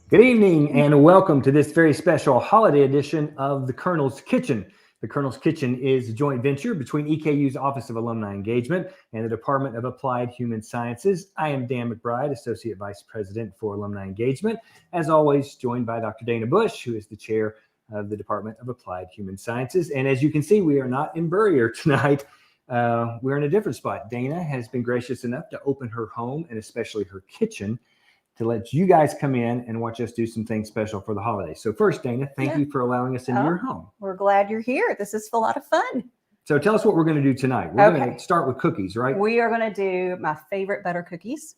Good evening and welcome to this very special holiday edition of the Colonel's Kitchen. The Colonel's Kitchen is a joint venture between EKU's Office of Alumni Engagement and the Department of Applied Human Sciences. I am Dan McBride, Associate Vice President for Alumni Engagement, as always joined by Dr. Dana Bush, who is the Chair of the Department of Applied Human Sciences. And as you can see, we are not in Burrier tonight. We're in a different spot. Dana has been gracious enough to open her home and especially her kitchen to let you guys come in and watch us do some things special for the holidays. So first, Dana, thank you for allowing us into your home. We're glad you're here. This is a lot of fun. So tell us what we're going to do tonight. We're going to start with cookies, right? We are going to do my favorite butter cookies,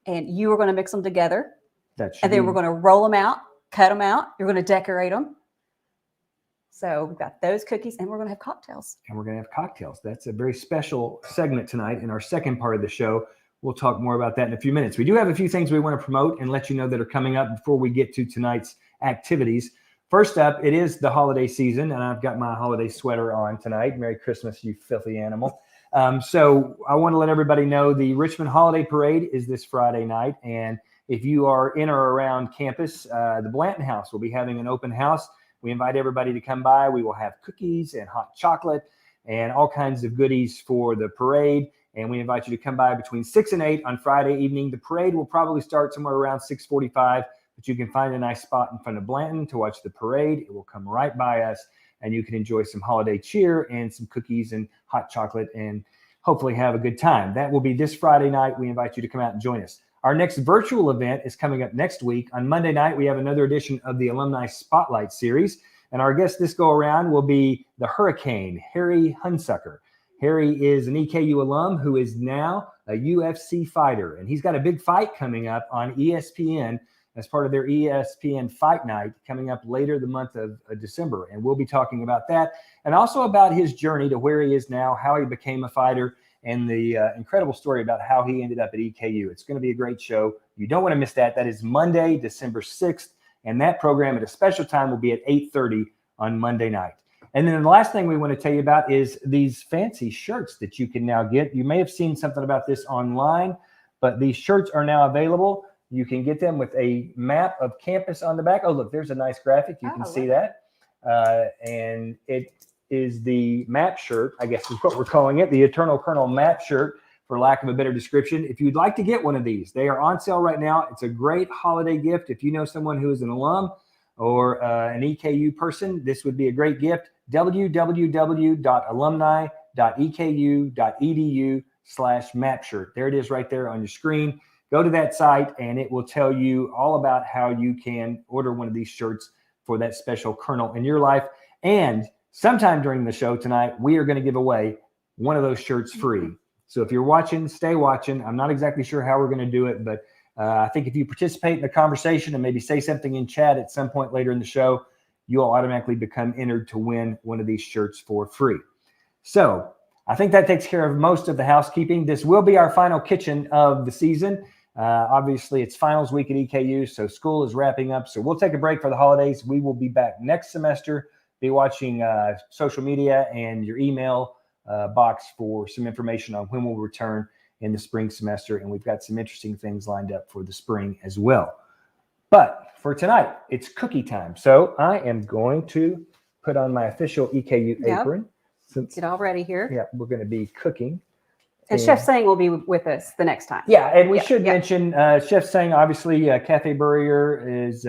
and you are going to mix them together. And then we're going to roll them out, cut them out. You're going to decorate them. So we've got those cookies, and we're going to have cocktails. And we're going to have cocktails. That's a very special segment tonight in our second part of the show. We'll talk more about that in a few minutes. We do have a few things we want to promote and let you know that are coming up before we get to tonight's activities. First up, it is the holiday season, and I've got my holiday sweater on tonight. Merry Christmas, you filthy animal. So I want to let everybody know the Richmond Holiday Parade is this Friday night, and if you are in or around campus, the Blanton House will be having an open house. We invite everybody to come by. We will have cookies and hot chocolate and all kinds of goodies for the parade. And we invite you to come by between 6 and 8 on Friday evening. The parade will probably start somewhere around 6:45, but you can find a nice spot in front of Blanton to watch the parade. It will come right by us, and you can enjoy some holiday cheer and some cookies and hot chocolate and hopefully have a good time. That will be this Friday night. We invite you to come out and join us. Our next virtual event is coming up next week. On Monday night, we have another edition of the Alumni Spotlight Series, and our guest this go around will be the Hurricane, Harry Hunsucker. Harry is an EKU alum who is now a UFC fighter, and he's got a big fight coming up on ESPN as part of their ESPN Fight Night coming up later the month of December. And we'll be talking about that and also about his journey to where he is now, how he became a fighter, and the incredible story about how he ended up at EKU. It's going to be a great show. You don't want to miss that. That is Monday, December 6th. And that program at a special time will be at 8:30 on Monday night. And then the last thing we want to tell you about is these fancy shirts that you can now get. You may have seen something about this online, but these shirts are now available. You can get them with a map of campus on the back. Oh, look, there's a nice graphic. You can see that. And it is the map shirt, I guess is what we're calling it, the Eternal Colonel map shirt, for lack of a better description. If you'd like to get one of these, they are on sale right now. It's a great holiday gift. If you know someone who is an alum or an EKU person, this would be a great gift. www.alumni.eku.edu/mapshirt. There it is right there on your screen. Go to that site and it will tell you all about how you can order one of these shirts for that special colonel in your life. And sometime during the show tonight, we are going to give away one of those shirts free. So if you're watching, stay watching. I'm not exactly sure how we're going to do it, but I think if you participate in the conversation and maybe say something in chat at some point later in the show, you'll automatically become entered to win one of these shirts for free. So I think that takes care of most of the housekeeping. This will be our final kitchen of the season. Obviously, it's finals week at EKU, so school is wrapping up. So we'll take a break for the holidays. We will be back next semester. Be watching social media and your email box for some information on when we'll return in the spring semester. And we've got some interesting things lined up for the spring as well. But for tonight, it's cookie time. So I am going to put on my official EKU apron. Get all ready here. Yeah, we're going to be cooking. And Chef Sang will be with us the next time. Yeah, and we should mention Chef Sang, obviously, Cafe Burrier is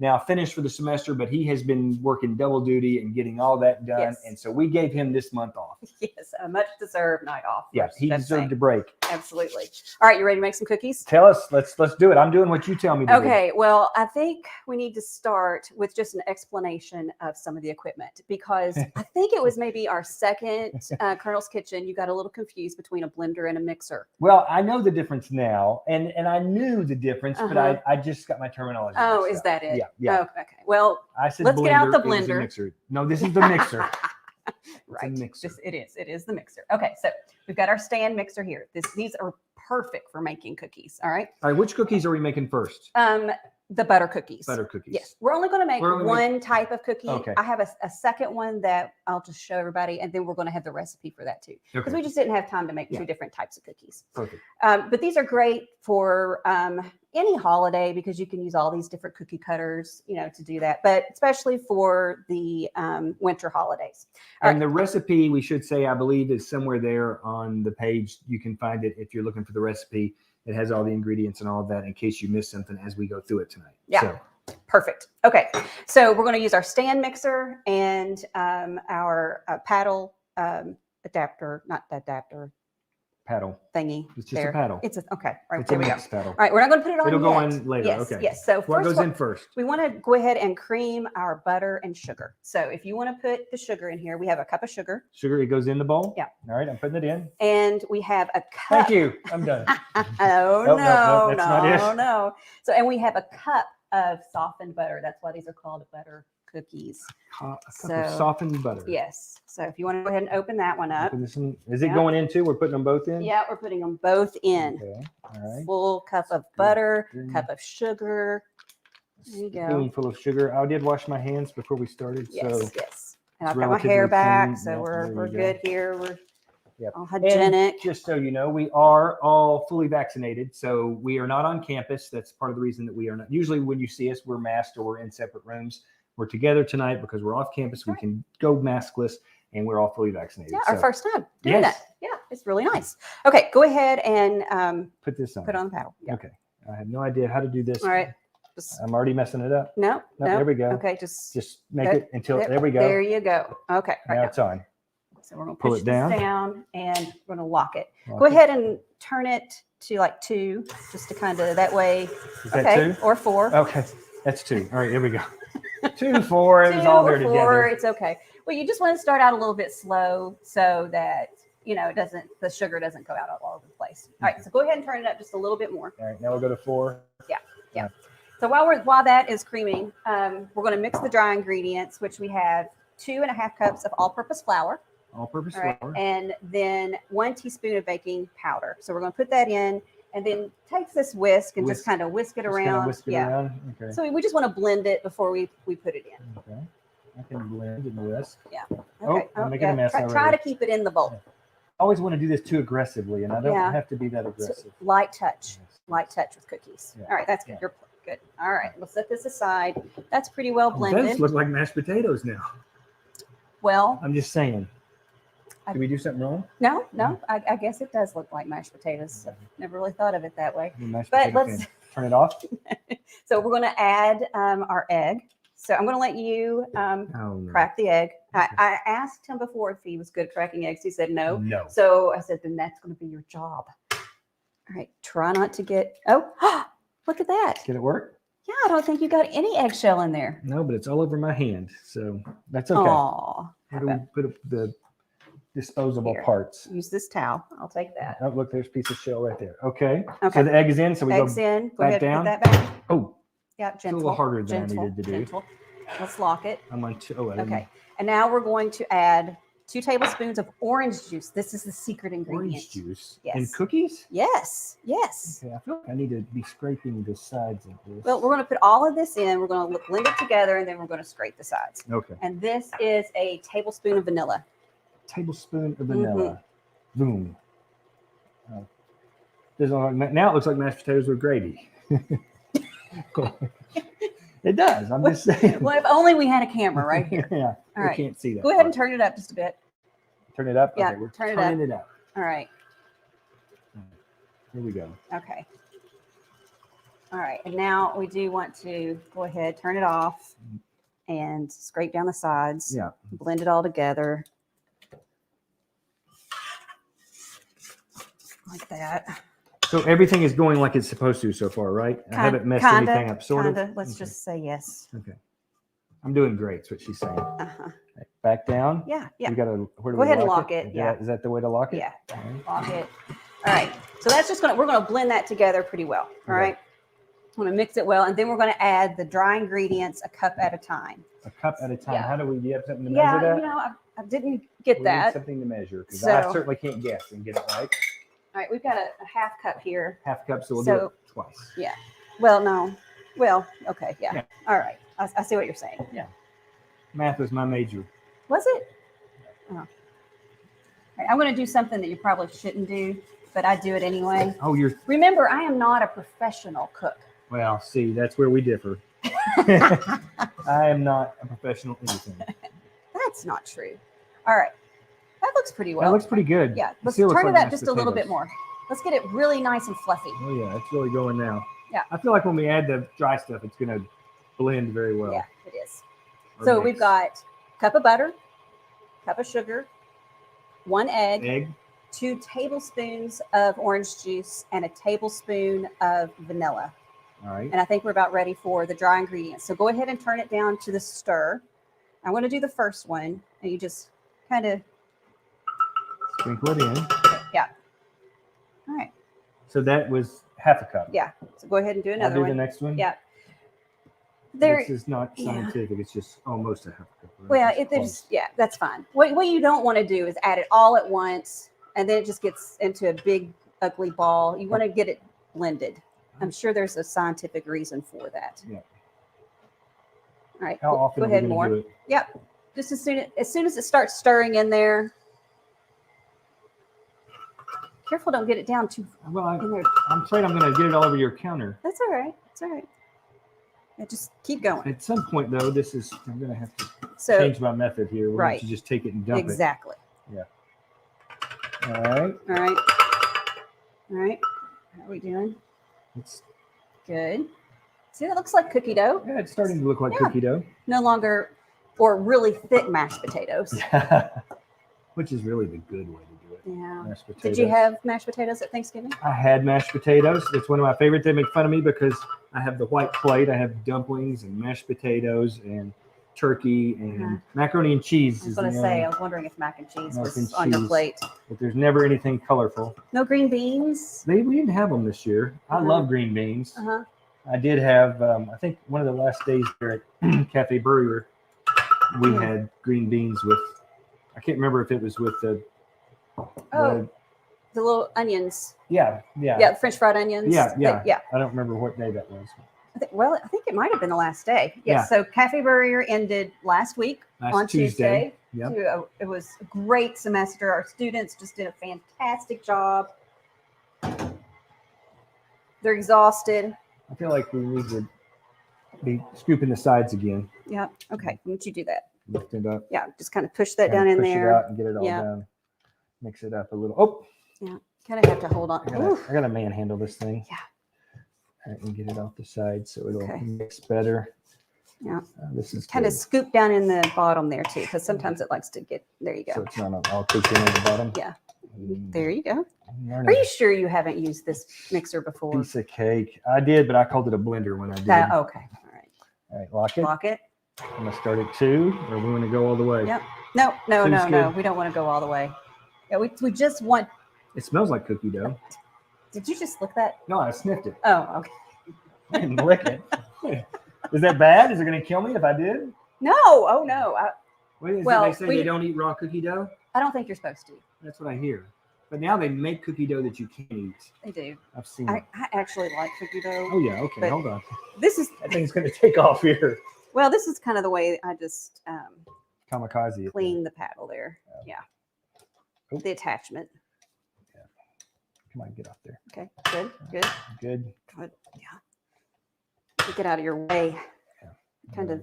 now finished for the semester, but he has been working double duty and getting all that done. Yes. And so we gave him this month off. Yes, a much deserved night off. Yeah, he deserved a break. Absolutely. All right, you ready to make some cookies? Tell us, let's do it. I'm doing what you tell me to do. Okay, well, I think we need to start with just an explanation of some of the equipment, because I think it was maybe our second Colonel's Kitchen. You got a little confused between a blender and a mixer. Well, I know the difference now, and I knew the difference, but I just got my terminology. Oh, is that it? Yeah. Oh, okay. Well, I said let's blender, get out the it was a blender. mixer. No, this is the mixer. Right. It's a mixer. It is the mixer. Okay, so we've got our stand mixer here. These are perfect for making cookies. All right. All right. Which cookies are we making first? The butter cookies. Butter cookies. Yes. We're only going to make one type of cookie. Okay. I have a second one that I'll just show everybody, and then we're going to have the recipe for that too, because we just didn't have time to make two different types of cookies. Perfect. But these are great for any holiday, because you can use all these different cookie cutters, to do that, but especially for the winter holidays. And the recipe, we should say, I believe, is somewhere there on the page. You can find it if you're looking for the recipe. It has all the ingredients and all of that in case you miss something as we go through it tonight. Yeah. So. Perfect. Okay. So we're going to use our stand mixer and our paddle adapter, not adapter. Paddle Thingy. It's just a paddle. It's okay. All right, it's there a we go. paddle. All right, we're not going to put it on It'll yet. go in later. Yes, Okay. yes. So what goes in first? We want to go ahead and cream our butter and sugar. So if you want to put the sugar in here, we have a cup of sugar. Sugar, it goes in the bowl? Yeah. All right, I'm putting it in. And we have a cup. Thank you. I'm done. No. So, and we have a cup of softened butter. That's why these are called butter cookies. A cup of softened butter. Yes. So if you want to go ahead and open that one up. Is it going in too? We're putting them both in? Yeah, we're putting them both in. Okay. All right. Full cup of butter, cup of sugar. There you go. Spoonful of sugar. I did wash my hands before we started. Yes. And I've got my relatively hair back, clean. so Yeah, we're good here. We're Yep. all hygienic. And just so you know, we are all fully vaccinated, so we are not on campus. That's part of the reason that we are not. Usually when you see us, we're masked or we're in separate rooms. We're together tonight because we're off campus. We can go maskless, and we're all fully vaccinated. Yeah, our first time doing that. Yeah, it's really nice. Okay, go ahead and put this on. Put on the paddle. Yeah. Okay. I have no idea how to do this. All right. I'm already messing it up. No. There we go. Okay, just make it until there we go. There you go. Okay. Now it's on. So we're going to pull push it this down and we're going to lock it. Go ahead and turn it to like 2, just to kind of that way. Is that 2? Or 4. Okay, that's 2. All right, here we go. 2, 4. It was all there together. It's okay. Well, you just want to start out a little bit slow so that you know, the sugar doesn't go out all over the place. All right, so go ahead and turn it up just a little bit more. All right, now we'll go to 4. Yeah. So while that is creaming, we're going to mix the dry ingredients, which we have 2.5 cups of all-purpose flour. All-purpose Right. flour. And then 1 teaspoon of baking powder. So we're going to put that in, and then take this whisk and just kind of whisk it around. Whisk it around. Okay. So we just want to blend it before we put it in. Okay. I can blend and whisk. Yeah. Okay. I'm making a mess already. Try to keep it in the bowl. I always want to do this too aggressively, and I don't have to be that aggressive. So light touch with cookies. Yeah. All right, that's good. You're good. All right, we'll set this aside. That's pretty well blended. It does look like mashed potatoes now. Well, I'm just saying. Did we do something wrong? No. I guess it does look like mashed potatoes. I've never really thought of it that way. But let's turn it off. So we're going to add our egg. So I'm going to let you crack the egg. I asked him before if he was good at cracking eggs. He said no. No. So I said, then that's going to be your job. All right. Try not to get. Oh, look at that. Did it work? Yeah, I don't think you got any eggshell in there. No, but it's all over my hand. So that's okay. Aw. How do we put up the disposable parts? Use this towel. I'll take that. Oh, look, there's a piece of shell right there. Okay. So the egg is in. So we Egg's go in. Go back ahead down. and put that back. Oh. Yeah, gentle. It's a little harder than I needed to do. Gentle. Let's lock it. I'm on 2. Oh, Okay. And now we're going to add 2 tablespoons of orange juice. This is the secret ingredient. Orange juice. Yes. And cookies? Yes. Okay, I feel like I need to be scraping the sides of this. Well, we're going to put all of this in. We're going to blend it together, and then we're going to scrape the sides. Okay. And this is a tablespoon of vanilla. Tablespoon of vanilla. Boom. Now it looks like mashed potatoes with gravy. It does. I'm just saying. Well, if only we had a camera right here. Yeah. All right. Can't see that. Go ahead and turn it up just a bit. Turn it up? Yeah, Okay, we're turn it turning it up. All right. Here we go. Okay. All right. And now we do want to go ahead, turn it off, and scrape down the sides. Yeah. Blend it all together. Like that. So everything is going like it's supposed to so far, right? I haven't messed anything up, sort of? Let's just say yes. Okay. I'm doing great, is what she's saying. Uh-huh. Okay, back down. Yeah. We gotta, where do Go we ahead and lock it. Yeah. Is that the way to lock it? Yeah. All right. Lock it. All right. So that's just we're going to blend that together pretty well. All right. I'm going to mix it well. And then we're going to add the dry ingredients a cup at a time. A cup at a time. Yeah. How do we have something to measure that? Yeah, you know, I didn't get We that. need something to measure because So- I certainly can't guess and get it right. All right, we've got a half cup here. Half cup, so we'll do it twice. Yeah. Well, no. Well, okay. Yeah. Yeah. All right. I see what you're saying. Math was my major. Was it? Oh. All right, I'm going to do something that you probably shouldn't do, but I do it anyway. Oh, Remember, I am not a professional cook. well, see, that's where we differ. I am not a professional anything. That's not true. All right. That looks pretty well. That looks pretty good. Yeah. Let's Still looks turn it like up mashed just a little bit potatoes. more. Let's get it really nice and fluffy. Oh, yeah, it's really going now. Yeah. I feel like when we add the dry stuff, it's going to blend very well. Yeah, it is. Or So mix. we've got a cup of butter, cup of sugar, 1 egg, 2 tablespoons of orange juice, and a tablespoon of vanilla. All right. And I think we're about ready for the dry ingredients. So go ahead and turn it down to the stir. I'm going to do the first one, and you just kind of, Sprinkle it in. yeah. All right. So that was half a cup. Yeah. So go ahead and do I'll another do one. the next one. Yeah. There. This is not yeah. scientific. It's just almost a half a cup. right? Well, It's there's close. yeah, that's fine. What you don't want to do is add it all at once, and then it just gets into a big ugly ball. You want to get it blended. I'm sure there's a scientific reason for that. Yeah. All right. How often go are we ahead gonna more. do it? Yep. Just as soon as it starts stirring in there. Careful, don't get it down too Well, in there. I'm afraid I'm going to get it all over your counter. That's all right. It's all right. Yeah, just keep going. At some point, though, I'm going to have to So change my method here. We're right. going to just take it and dump exactly. it. All right. All right. All right. How are we doing? It's, Good. See, that looks like cookie dough. yeah, it's starting to look like Yeah. cookie dough. No longer, or really thick mashed potatoes. Which is really the good way to do it. Yeah. Mashed potatoes. Did you have mashed potatoes at Thanksgiving? I had mashed potatoes. It's one of my favorites. They make fun of me because I have the white plate. I have dumplings and mashed potatoes and turkey and macaroni and cheese. I was going to say, I was wondering if mac and cheese was on your cheese. plate. But there's never anything colorful. No green beans? We didn't have them this year. I love green beans. I did have, I think one of the last days there at Cafe Brew, we had green beans with, I can't remember if it was with the little onions. Yeah, French fried onions. Yeah. I don't remember what day that was. I think it might have been the last day. Yes. So Cafe Burrier ended last week on Tuesday. Yep. It was a great semester. Our students just did a fantastic job. They're exhausted. I feel like we need to be scooping the sides again. Yeah. Okay. Why don't you do that? Lift it up. Yeah. Just kind of push that down in there. Push it out and get it all down. Mix it up a little. Oh. Yeah. Kind of have to hold on. I got to manhandle this thing. Yeah. And get it off the side so it'll mix better. Yeah. This is kind of scoop down in the bottom there too, because sometimes it likes to get. There you go. So it's not all cooked in at the bottom. Yeah. There you go. Are you sure you haven't used this mixer before? Piece of cake. I did, but I called it a blender when I did. Okay. All right. All right. Lock it. Lock it. I'm gonna start at 2, or we want to go all the way. Yep. No. We don't want to go all the way. Yeah. We just want. It smells like cookie dough. Did you just lick that? No, I sniffed it. Oh, okay. I didn't lick it. Is that bad? Is it going to kill me if I did? No. Oh, no. They say they don't eat raw cookie dough? I don't think you're supposed to. That's what I hear. But now they make cookie dough that you can't eat. They do. I've seen it. I actually like cookie dough. Oh, yeah. Okay. Hold on. That thing's going to take off here. Well, this is kind of the way I just kamikaze clean the paddle there. Yeah. Oop. The attachment. Yeah. Come on, get off there. Okay. Good. Yeah. Get out of your way. Yeah. Kind of.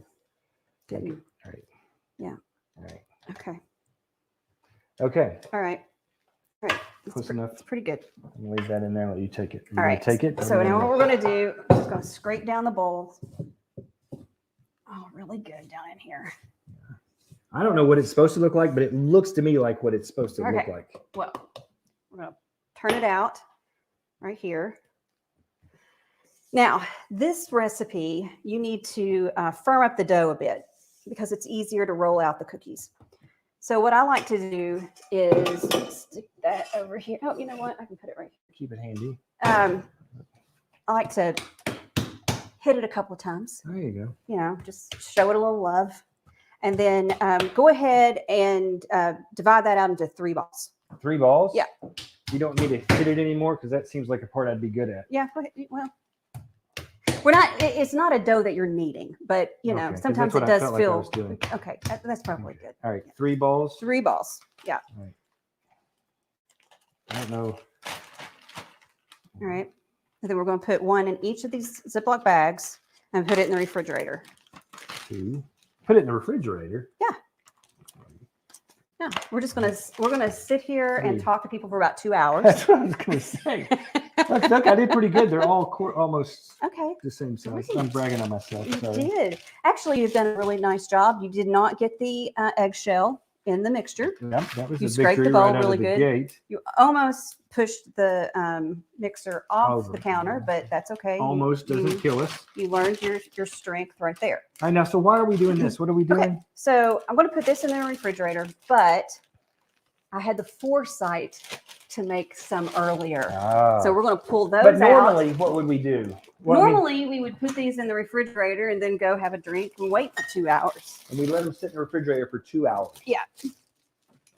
All right. Yeah. All right. Okay. Okay. All right. Close enough. It's pretty good. I'm gonna leave that in there and let you take it. All right. Take it. So now what we're going to do, I'm just going to scrape down the bowl. Oh, really good down in here. I don't know what it's supposed to look like, but it looks to me like what it's supposed to look like. Well, we're going to turn it out right here. Now, this recipe, you need to firm up the dough a bit because it's easier to roll out the cookies. So what I like to do is stick that over here. Oh, you know what? I can put it right here. Keep it handy. I like to hit it a couple of times. There you go. You know, just show it a little love. And then go ahead and divide that out into 3 balls. 3 balls? Yeah. You don't need to hit it anymore because that seems like a part I'd be good at. Yeah. Well, we're not. It's not a dough that you're kneading, but you know, sometimes it does feel. Okay, that's probably good. All right, 3 balls. 3 balls. Yeah. All right. I don't know. All right. And then we're going to put 1 in each of these Ziploc bags and put it in the refrigerator. 2. Put it in the refrigerator. Yeah. Yeah. We're gonna sit here and talk to people for about 2 hours. That's what I was gonna say. Look, I did pretty good. They're all almost the same size. I'm bragging on myself. You did. Actually, you've done a really nice job. You did not get the eggshell in the mixture. Yeah, that was you a scraped victory the bowl right really out of the good. Gate. You almost pushed the mixer off the counter, but that's okay. Almost doesn't kill us. You learned your strength right there. I know. So why are we doing this? What are we doing? Okay. So I'm going to put this in the refrigerator, but I had the foresight to make some earlier. So we're going to pull those out. But normally, what would we do? Well, normally, we would put these in the refrigerator and then go have a drink and wait for 2 hours. And we let them sit in the refrigerator for 2 hours. Yeah.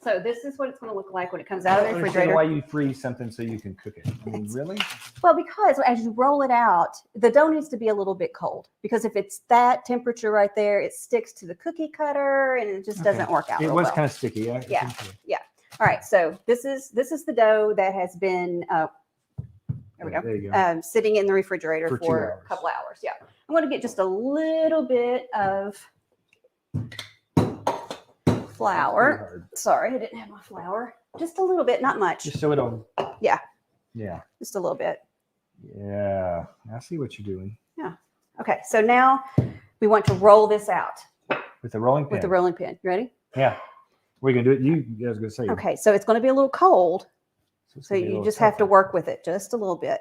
So this is what it's going to look like when it comes out of the refrigerator. Why you freeze something so you can cook it? I mean, really? Well, because as you roll it out, the dough needs to be a little bit cold. Because if it's that temperature right there, it sticks to the cookie cutter and it just doesn't work out. It was kind of sticky. Yeah. Yeah. All right. So this is the dough that has been There you go. Sitting in the refrigerator for a couple hours. Yeah. I'm going to get just a little bit of flour. Sorry, I didn't have my flour. Just a little bit, not much. Just so it don't. Yeah. Yeah. Just a little bit. Yeah. I see what you're doing. Yeah. Okay. So now we want to roll this out. With the rolling pin. With the rolling pin. You ready? Yeah. We're going to do it. I was going to say. Okay. So it's going to be a little cold. So you just have to work with it just a little bit.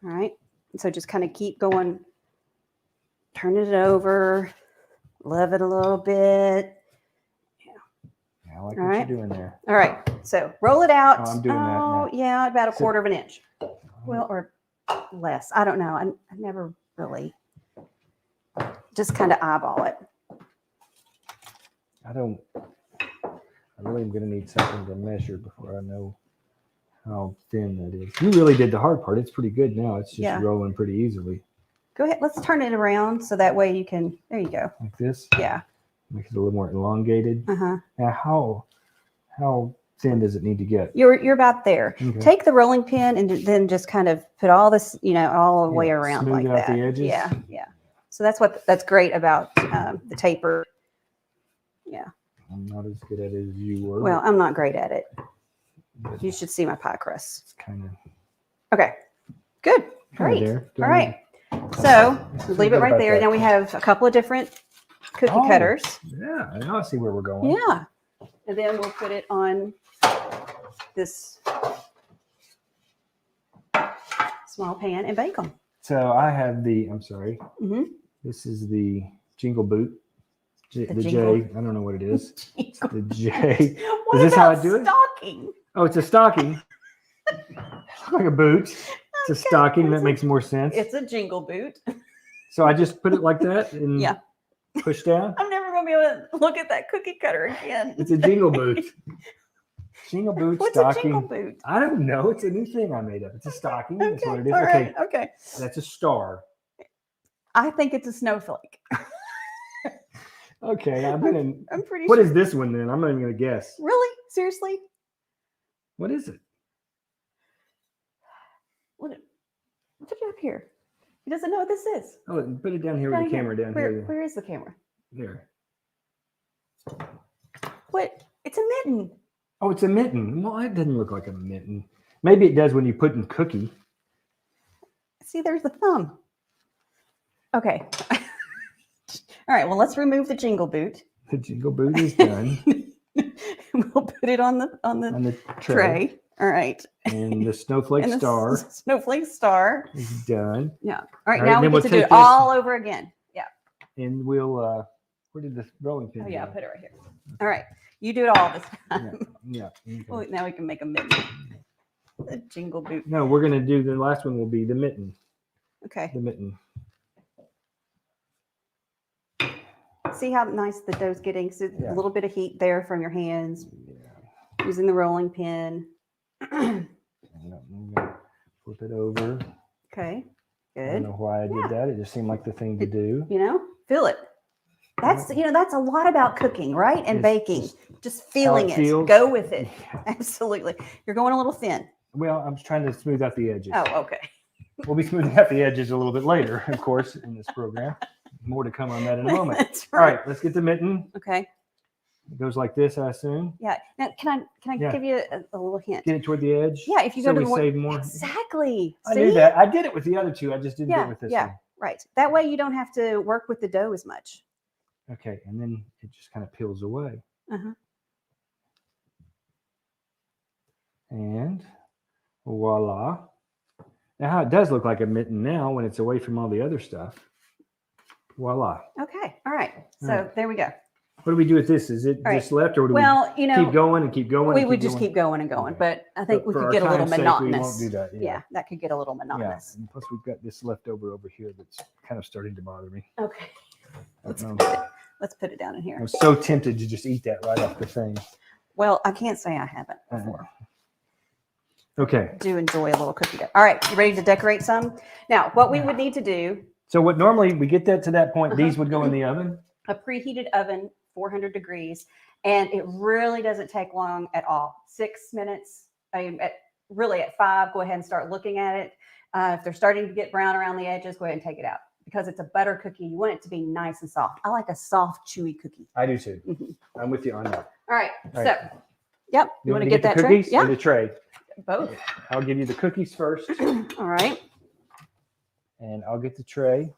All right. And so just kind of keep going, turning it over. Love it a little bit. Yeah, I like All what right. you're doing there. All right. So roll it out. Oh, I'm doing that now. Yeah, about a quarter of an inch. Well, or less. I don't know. I never really just kind of eyeball it. I really am going to need something to measure before I know how thin that is. You really did the hard part. It's pretty good now. It's just rolling pretty easily. Go ahead. Let's turn it around so that way you can, there you go. Like this? Yeah. Make it a little more elongated. Uh-huh. Now, how thin does it need to get? You're about there. Okay. Take the rolling pin and then just kind of put all this, all the way around smooth like out that. the edges. Yeah. So that's great about the taper. Yeah. I'm not as good at it as you were. Well, I'm not great at it. You should see my pie crust. It's kind of okay. Good. Great. All right. So leave it right there. Now we have a couple of different cookie cutters. Yeah. Now I see where we're going. Yeah. And then we'll put it on this small pan and bake them. So I have I'm sorry. Mm-hmm. This is the Jingle Boot. The jingle. J. I don't know what it is. It's the J. What is this about how I do it? stocking? Oh, it's a stocking. Like a boot. It's a stocking. That makes more sense. It's a jingle boot. So I just put it like that and push down. I'm never going to be able to look at that cookie cutter again. It's a jingle boot. Jingle boot. What's stocking. a jingle boot? I don't know. It's a new thing I made up. It's a stocking. Okay. That's what it is. All right. Okay. That's a star. I think it's a snowflake. Okay. I'm pretty What sure. What is this one then? I'm not even going to guess. Really? Seriously? What is it? What did you have here? He doesn't know what this is. Oh, put it down here with the camera down here. Where is the camera? Here. What? It's a mitten. Oh, it's a mitten. Well, it doesn't look like a mitten. Maybe it does when you put in cookie. See, there's the thumb. Okay. All right. Well, let's remove the jingle boot. The jingle boot is done. We'll put it on the tray. All right. And the snowflake star. Snowflake star is done. Yeah. All right. Now we get to do it all over again. Yeah. And we'll, where did the rolling pin go? Yeah, I'll put it right here. All right. You do it all this time. Yeah. Okay. Well, now we can make a mitten. The jingle boot. No, we're going to do the last one will be the mitten. Okay. The mitten. See how nice the dough's getting? So a little bit of heat there from your hands. Yeah. Using the rolling pin. I'm going to flip it over. Okay. Good. I don't know why I did that. It just seemed like the thing to do. Feel it. That's that's a lot about cooking, right? And baking. Just feeling it. Go with it. Absolutely. You're going a little thin. Well, I'm trying to smooth out the edges. Oh, okay. We'll be smoothing out the edges a little bit later, of course, in this program. More to come on that in a moment. That's right. All right, let's get the mitten. Okay. It goes like this, I assume. Yeah. Now, can I give you a little hint? Get it toward the edge. Yeah. If you go to we save more. Exactly. I knew that. I did it with the other two. I just didn't do it with this one. Yeah. Right. That way you don't have to work with the dough as much. Okay, and then it just kind of peels away. Uh-huh. And voila. Now it does look like a mitten now when it's away from all the other stuff. Voila. Okay. All right. So there we go. What do we do with this? Is it just left, or do we keep going and keep going? We would just keep going and going, but I think we could get a little monotonous. We won't do that. Yeah, that could get a little monotonous. Yeah, and plus we've got this leftover over here that's kind of starting to bother me. Okay. Let's put it down in here. I'm so tempted to just eat that right off the thing. Well, I can't say I haven't before. Okay. I do enjoy a little cookie dough. All right, you ready to decorate some? Now, what we would need to do. So what normally we get that to that point, these would go in the oven? A preheated oven, 400 degrees, and it really doesn't take long at all. 6 minutes. Really at 5, go ahead and start looking at it. If they're starting to get brown around the edges, go ahead and take it out. Because it's a butter cookie, you want it to be nice and soft. I like a soft, chewy cookie. I do too. Mm-hmm. I'm with you on that. All right. So, yep. You want to get that the cookies tray? or the tray? Both. I'll give you the cookies first. All right. And I'll get the tray.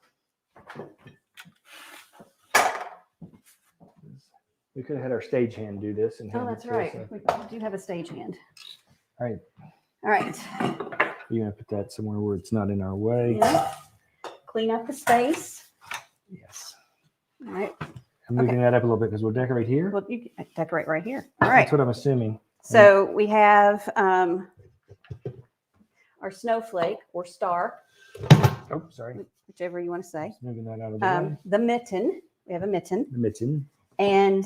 We could have had our stagehand do this. Oh, that's right. We do have a stagehand. All right. All right. You're going to put that somewhere where it's not in our way. Yeah. Clean up the space. Yes. All right. I'm moving that up a little bit because we'll decorate here. Well, you can decorate right here. All right. That's what I'm assuming. So we have our snowflake or star. Oh, sorry. Whichever you want to say. Just moving that out of the way. The mitten. We have a mitten. The mitten. And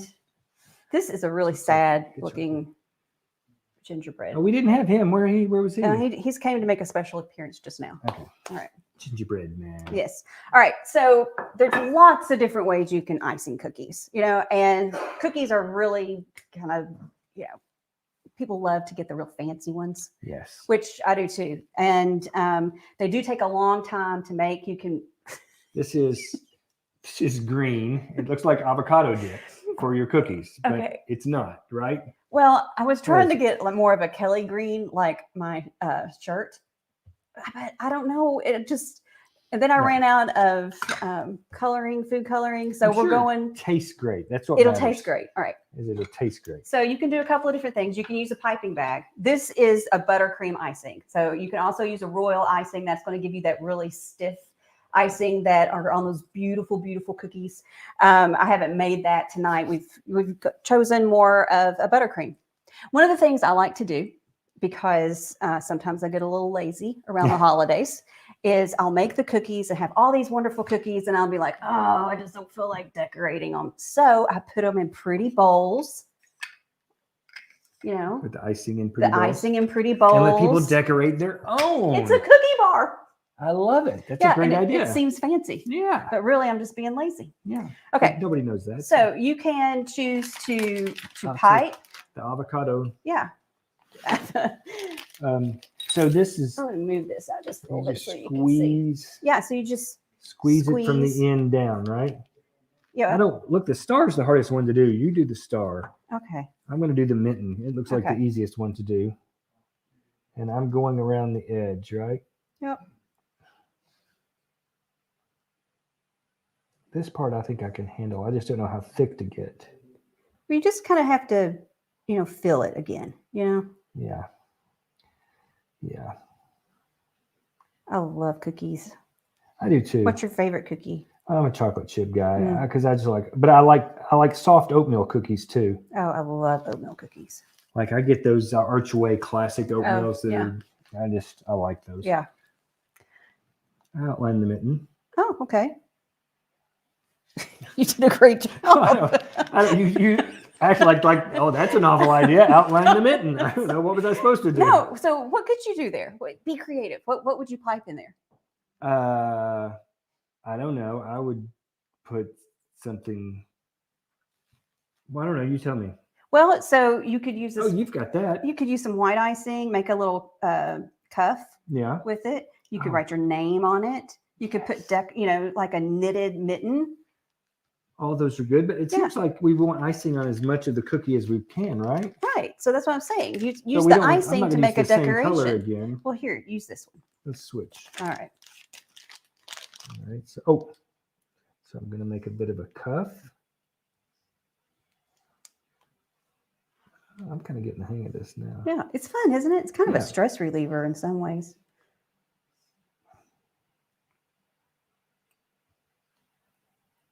this is a really sad looking gingerbread. Oh, we didn't have him. Where was he? He's came to make a special appearance just now. Okay. All right. Gingerbread man. Yes. All right. So there's lots of different ways you can icing cookies, and cookies are really kind of, people love to get the real fancy ones. Yes. Which I do too. And they do take a long time to make. This is green. It looks like avocado dip for your cookies, but it's not, right? Well, I was trying to get more of a Kelly green, like my shirt, but I don't know. And then I ran out of food coloring. So we're going. Tastes great. That's what it'll matters. taste great. All right. It'll taste great. So you can do a couple of different things. You can use a piping bag. This is a buttercream icing. So you can also use a royal icing. That's going to give you that really stiff icing that are on those beautiful, beautiful cookies. I haven't made that tonight. We've chosen more of a buttercream. One of the things I like to do, because sometimes I get a little lazy around the holidays, is I'll make the cookies and have all these wonderful cookies, and I'll be like, oh, I just don't feel like decorating them. So I put them in pretty bowls. With the icing in pretty bowls. Icing in pretty bowls. And let people decorate their own. It's a cookie bar. I love it. That's a great idea. It seems fancy. Yeah. But really, I'm just being lazy. Yeah. Okay. Nobody knows that. So you can choose to pipe. The avocado. Yeah. So this is. I'm going to move this out just a little bit so you can see. Yeah. So you just squeeze it from the end down, right? Yeah. The star's the hardest one to do. You do the star. Okay. I'm going to do the mitten. It looks like the easiest one to do. And I'm going around the edge, right? Yep. This part I think I can handle. I just don't know how thick to get. You just kind of have to, fill it again, Yeah. I love cookies. I do too. What's your favorite cookie? I'm a chocolate chip guy because I just but I like soft oatmeal cookies too. Oh, I love oatmeal cookies. Like I get those Archway classic oatmeals I like those. Yeah. I outline the mitten. Oh, okay. You did a great job. You act like oh, that's a novel idea. Outline the mitten. I don't know, what was I supposed to do? No. So what could you do there? Be creative. What would you pipe in there? I don't know. I would put something. Well, I don't know. You tell me. Well, so you could use this. Oh, you've got that. You could use some white icing, make a little cuff with it. You could write your name on it. You could put like a knitted mitten. All those are good, but it seems like we want icing on as much of the cookie as we can, right? Right. So that's what I'm saying. Use the icing to make a decoration. Color again. Well, here, use this one. Let's switch. All right. All right. So I'm going to make a bit of a cuff. I'm kind of getting the hang of this now. Yeah, it's fun, isn't it? It's kind of a stress reliever in some ways.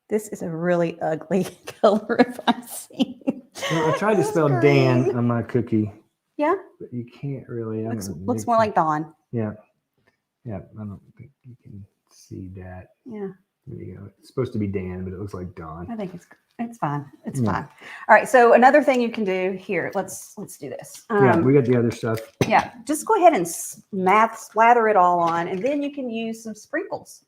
This is a really ugly color of icing. Well, I tried to spell Dan on my cookie. Yeah. But you can't really. Looks more like Dawn. Yeah. Yeah. I don't think you can see that. Yeah. There you go. It's supposed to be Dan, but it looks like Dawn. I think it's fine. It's fine. All right. So another thing you can do here. Let's do this. Yeah, we got the other stuff. Yeah. Just go ahead and slather it all on, and then you can use some sprinkles,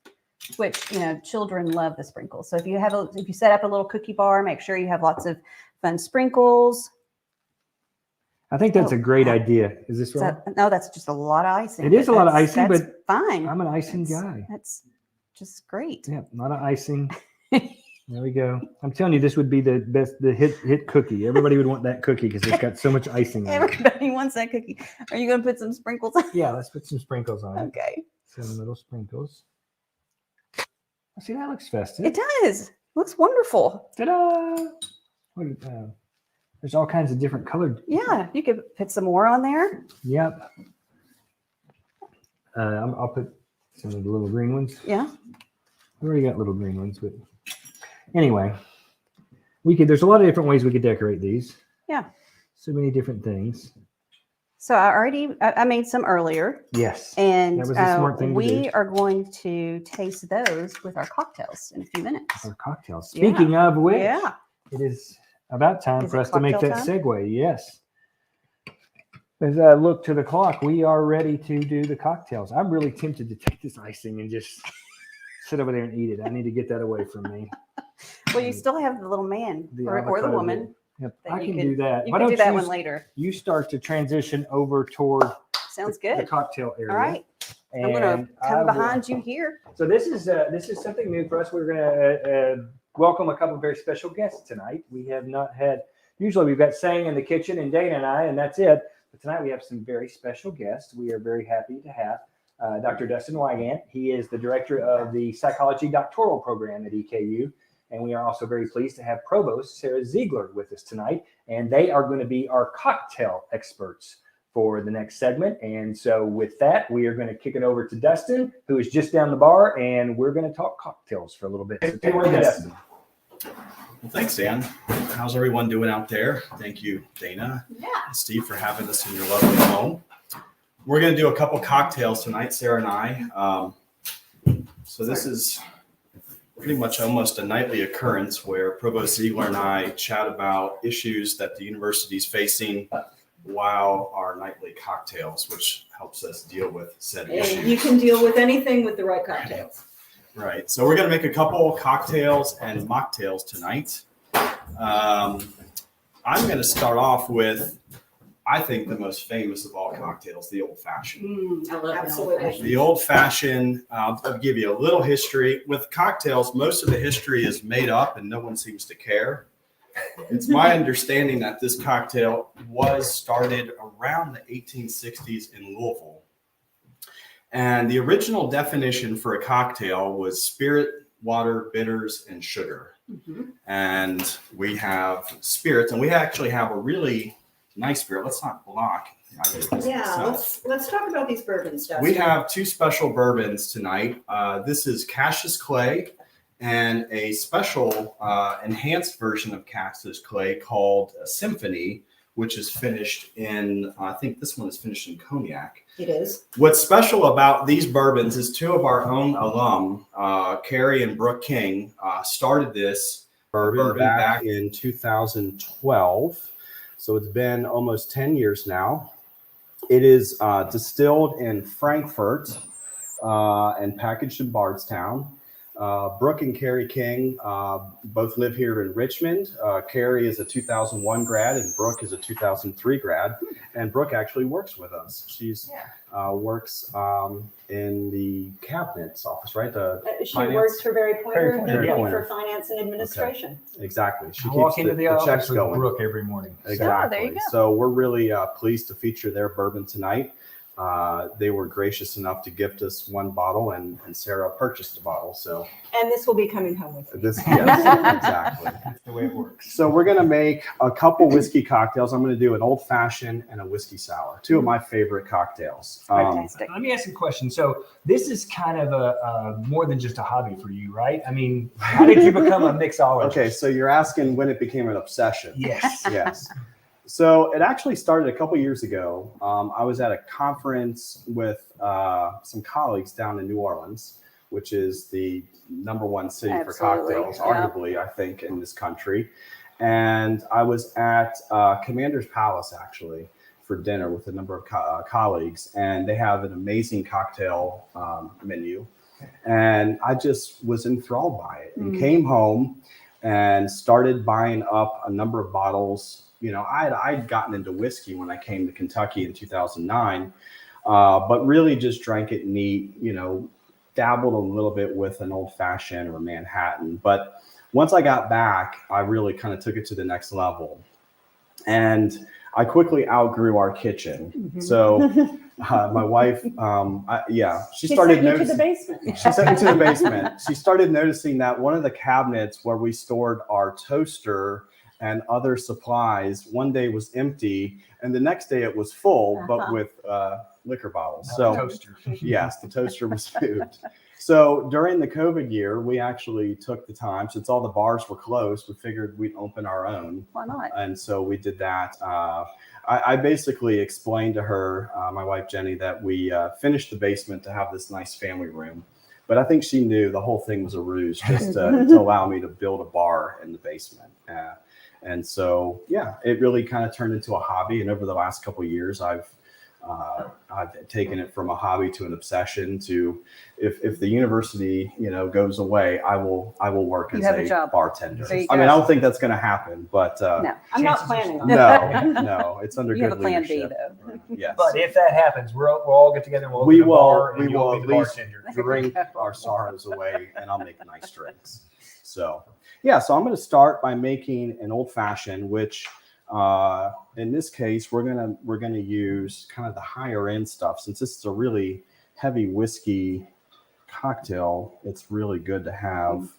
which children love the sprinkles. So if you set up a little cookie bar, make sure you have lots of fun sprinkles. I think that's a great idea. Is this right? No, that's just a lot of icing. It is a lot of icing, but fine. I'm an icing guy. That's just great. Yeah, a lot of icing. There we go. I'm telling you, this would be the best, the hit cookie. Everybody would want that cookie because it's got so much icing on it. Everybody wants that cookie. Are you going to put some sprinkles on it? Yeah, let's put some sprinkles on it. Okay. Some little sprinkles. See, that looks festive. It does. Looks wonderful. Ta-da! There's all kinds of different colored. Yeah, you could put some more on there. Yep. I'll put some of the little green ones. Yeah. We already got little green ones, but anyway. There's a lot of different ways we could decorate these. Yeah. So many different things. So I made some earlier. Yes. And that was a smart thing to do. we are going to taste those with our cocktails in a few minutes. Our cocktails. Speaking of which, it is about time for us to make that segue. Yes. As I look to the clock, we are ready to do the cocktails. I'm really tempted to take this icing and just sit over there and eat it. I need to get that away from me. Well, you still have the little man or the woman. Yep, I can do that. You can do that one later. You start to transition over toward Sounds good. The cocktail area. All right. I'm going to come behind you here. So this is something new for us. We're going to welcome a couple of very special guests tonight. We have not had. Usually we've got Sang in the kitchen and Dana and I, and that's it. But tonight we have some very special guests. We are very happy to have Dr. Dustin Wygant. He is the director of the psychology doctoral program at EKU. And we are also very pleased to have Provost Sarah Ziegler with us tonight. And they are going to be our cocktail experts for the next segment. And so with that, we are going to kick it over to Dustin, who is just down the bar, and we're going to talk cocktails for a little bit. So take it away, Dustin. Well, thanks, Dan. How's everyone doing out there? Thank you, Dana and Steve, for having us in your lovely home. We're going to do a couple cocktails tonight, Sarah and I. So this is pretty much almost a nightly occurrence where Provost Ziegler and I chat about issues that the university is facing while our nightly cocktails, which helps us deal with said issues. You can deal with anything with the right cocktails. Right. So we're going to make a couple cocktails and mocktails tonight. I'm going to start off with, I think, the most famous of all cocktails, the old fashioned. I love absolutely. The old fashioned, I'll give you a little history. With cocktails, most of the history is made up and no one seems to care. It's my understanding that this cocktail was started around the 1860s in Louisville. And the original definition for a cocktail was spirit, water, bitters, and sugar. Mm-hmm. And we have spirits, and we actually have a really nice spirit. Let's not block. Yeah, let's talk about these bourbons. We have two special bourbons tonight. This is Cassius Clay and a special enhanced version of Cassius Clay called Symphony, which is finished in, I think this one is finished in cognac. It is. What's special about these bourbons is two of our own alum, Carrie and Brooke King, started this bourbon back in 2012. So it's been almost 10 years now. It is distilled in Frankfurt and packaged in Bardstown. Brooke and Carrie King both live here in Richmond. Carrie is a 2001 grad and Brooke is a 2003 grad. And Brooke actually works with us. She's works in the cabinets office, right? She works for Barry Pointer, VP for Finance and Administration. Okay. Exactly. She keeps the checks going. Brooke every morning. Exactly. Oh, there you go. So we're really pleased to feature their bourbon tonight. They were gracious enough to gift us one bottle, and Sarah purchased a bottle. So, and this will be coming home with me. Yes, exactly. That's the way it works. So we're going to make a couple whiskey cocktails. I'm going to do an old fashioned and a whiskey sour, two of my favorite cocktails. Fantastic. Let me ask you a question. So this is kind of a more than just a hobby for you, right? I mean, how did you become a mixologist? Okay, so you're asking when it became an obsession. Yes. Yes. So it actually started a couple years ago. I was at a conference with some colleagues down in New Orleans, which is the #1 city for cocktails, arguably, I think, in this country. And I was at Commander's Palace, actually, for dinner with a number of colleagues. And they have an amazing cocktail menu. And I just was enthralled by it and came home and started buying up a number of bottles. You know, I'd gotten into whiskey when I came to Kentucky in 2009, but really just drank it neat, you know, dabbled a little bit with an old fashioned or a Manhattan. But once I got back, I really kind of took it to the next level. And I quickly outgrew our kitchen. Mm-hmm. So my wife, she started noticing. To the basement. She sent me to the basement. She started noticing that one of the cabinets where we stored our toaster and other supplies one day was empty, and the next day it was full, but with liquor bottles. So toaster. Yes, the toaster was moved. So during the COVID year, we actually took the time, since all the bars were closed, we figured we'd open our own. Why not? And so we did that. I basically explained to her, my wife Jenny, that we finished the basement to have this nice family room. But I think she knew the whole thing was a ruse just to allow me to build a bar in the basement. And so, yeah, it really kind of turned into a hobby. And over the last couple of years, I've taken it from a hobby to an obsession to if the university, goes away, I will work as a bartender. I mean, I don't think that's going to happen, but No, I'm not planning on it. no, it's under you good have a plan leadership. B though. Yes. But if that happens, we'll all get together and we'll We open a will- bar and we you'll will be at the least- bartender. Drink our sorrows away, and I'll make nice drinks. So I'm going to start by making an old fashioned, which in this case we're gonna use kind of the higher end stuff. Since this is a really heavy whiskey cocktail, it's really good to have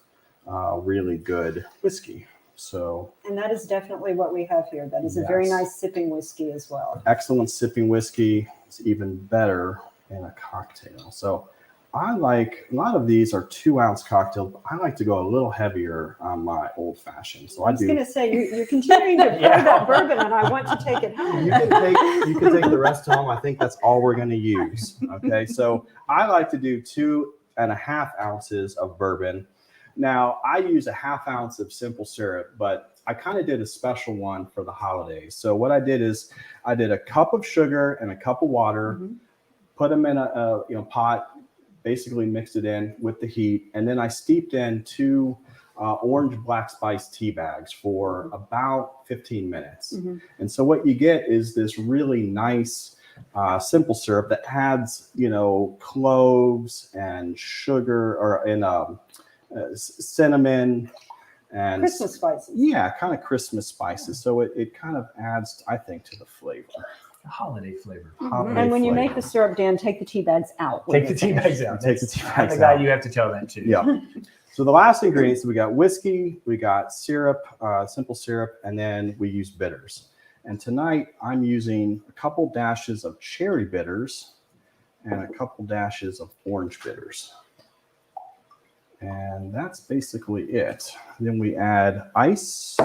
really good whiskey. So, And that is definitely what we have here. That is a very nice sipping whiskey as well. excellent sipping whiskey. It's even better in a cocktail. So I like, a lot of these are 2-ounce cocktails, but I like to go a little heavier on my old fashioned. So I was going to say, you're continuing to pour that bourbon, and I want to take it home. You can take the rest home. I think that's all we're going to use. Okay, so I like to do 2.5 ounces of bourbon. Now I use a 1/2 ounce of simple syrup, but I kind of did a special one for the holidays. So what I did is I did a cup of sugar and a cup of water, put them in a pot, basically mixed it in with the heat, and then I steeped in 2 orange black spice tea bags for about 15 minutes. And so what you get is this really nice simple syrup that adds, cloves and sugar and cinnamon and Christmas spices. Yeah, kind of Christmas spices. So it kind of adds, I think, to the flavor. Holiday flavor. And when you make the syrup, Dan, take the tea bags out. when Take the you're tea finished. bags out. Take the tea I'm bags the guy out. you have to tell that to. Yeah. So the last ingredients, we got whiskey, we got syrup, simple syrup, and then we use bitters. And tonight I'm using a couple dashes of cherry bitters and a couple dashes of orange bitters. And that's basically it. Then we add ice.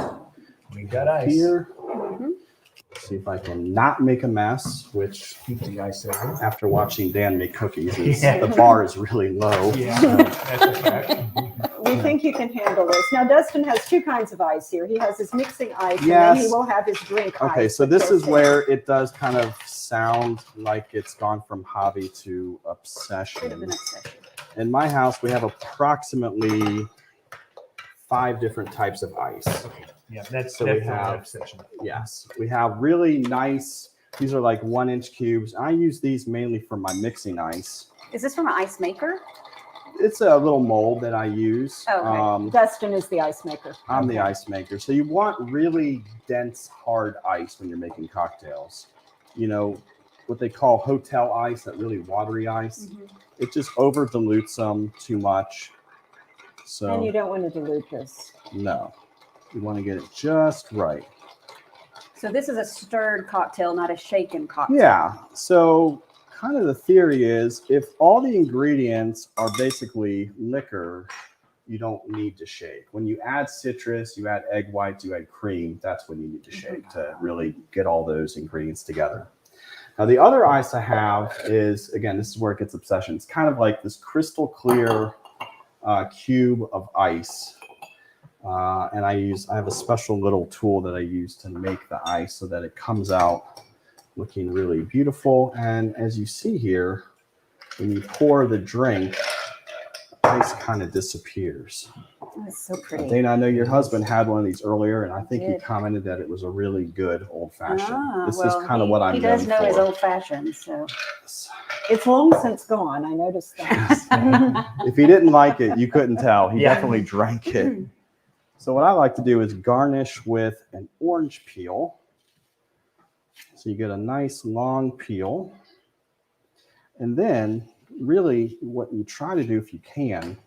We got ice. Here. See if I can not make a mess, which Keep the ice over. after watching Dan make cookies, Yeah. the bar is really low. Yeah, that's a fact. We think you can handle this. Now, Dustin has 2 kinds of ice here. He has his mixing ice, and Yes. then he will have his drink ice. Okay, so that this goes is in. where it does kind of sound like it's gone from hobby to Could have obsession. been obsession. In my house, we have approximately 5 different types of ice. Yeah, that's So we definitely have- an obsession. Yes, we have really nice, these are like 1-inch cubes. I use these mainly for my mixing ice. Is this from an ice maker? It's a little mold that I use. Oh, okay. Dustin is the ice maker. I'm the ice maker. So you want really dense, hard ice when you're making cocktails. What they call hotel ice, that really watery ice. It just over dilutes them too much. So And you don't want to dilute this. no, you want to get it just right. So this is a stirred cocktail, not a shaken cocktail. Yeah. So kind of the theory is if all the ingredients are basically liquor, you don't need to shake. When you add citrus, you add egg whites, you add cream, that's when you need to shake to really get all those ingredients together. Now, the other ice I have is, again, this is where it gets obsession. It's kind of like this crystal clear cube of ice. And I have a special little tool that I use to make the ice so that it comes out looking really beautiful. And as you see here, when you pour the drink, the ice kind of disappears. Oh, it's so pretty. Dana, I know your husband had one of these earlier, and I think he did. commented that it was a really good old fashioned. Ah, This well, is kind of what I'm He does known know his for. old fashioned, so. It's long since gone. I noticed that. If he didn't like it, you couldn't tell. He Yeah. definitely drank it. So what I like to do is garnish with an orange peel. So you get a nice long peel. And then really what you try to do, if you can,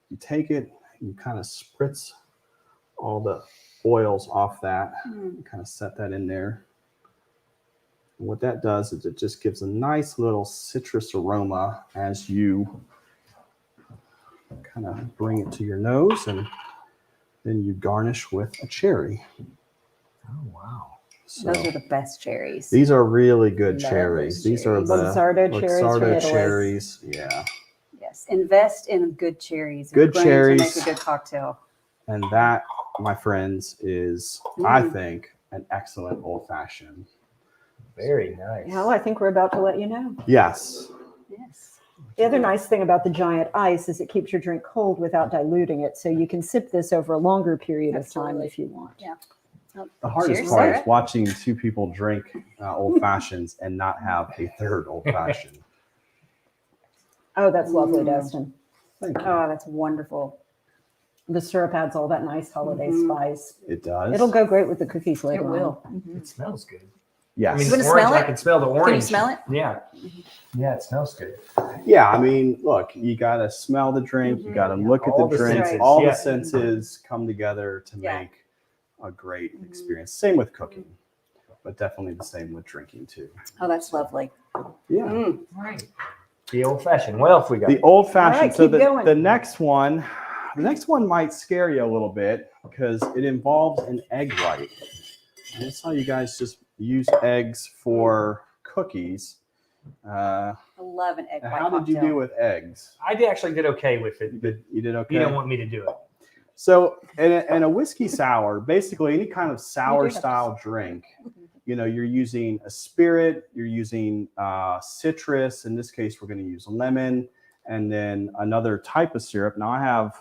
you take it, you kind of spritz all the oils off that, and kind of set that in there. And what that does is it just gives a nice little citrus aroma as you kind of bring it to your nose, and then you garnish with a cherry. Oh, wow. So, Those are the best cherries. these are really good Love cherries. those These are cherries. the Luxardo cherries from Luxardo Italy. cherries. Yeah. Yes, invest in good cherries. if Good you're going to cherries. make a good cocktail. And that, my friends, is, I think, an excellent old-fashioned. Very nice. Well, I think we're about to let you know. Yes. Yes. The other nice thing about the giant ice is it keeps your drink cold without diluting it. So you can sip this over a longer period of time Absolutely. if you want. Yeah. Oh, The hardest cheers, part Sarah. is watching two people drink old fashions and not have a third old fashioned. Oh, that's lovely, Dustin. Thank you. Oh, that's wonderful. The syrup adds all that nice holiday spice. It does. It'll go great with the cookies later It on. will. It smells good. Yes. I mean, You the wanna orange, smell I it? can smell the orange. Can you smell it? Yeah. Yeah, it smells good. Yeah. I mean, look, you got to smell the drink. You got to look at All the the drink. senses, All yeah. the senses come together to Yeah. make a great experience. Same with cooking, but definitely the same with drinking too. Oh, that's lovely. Yeah. Mm. Right. The old fashioned. What else we got? The old fashioned. All right, So keep going. the next one might scare you a little bit because it involves an egg white. I saw you guys just use eggs for cookies. I love an egg white How did you cocktail. do with eggs? actually did okay with it, but You did okay. you don't want me to do it. So, in a whiskey sour, basically any kind of sour You do have to- style drink, you're using a spirit, you're using citrus. In this case, we're going to use lemon, and then another type of syrup. Now, I have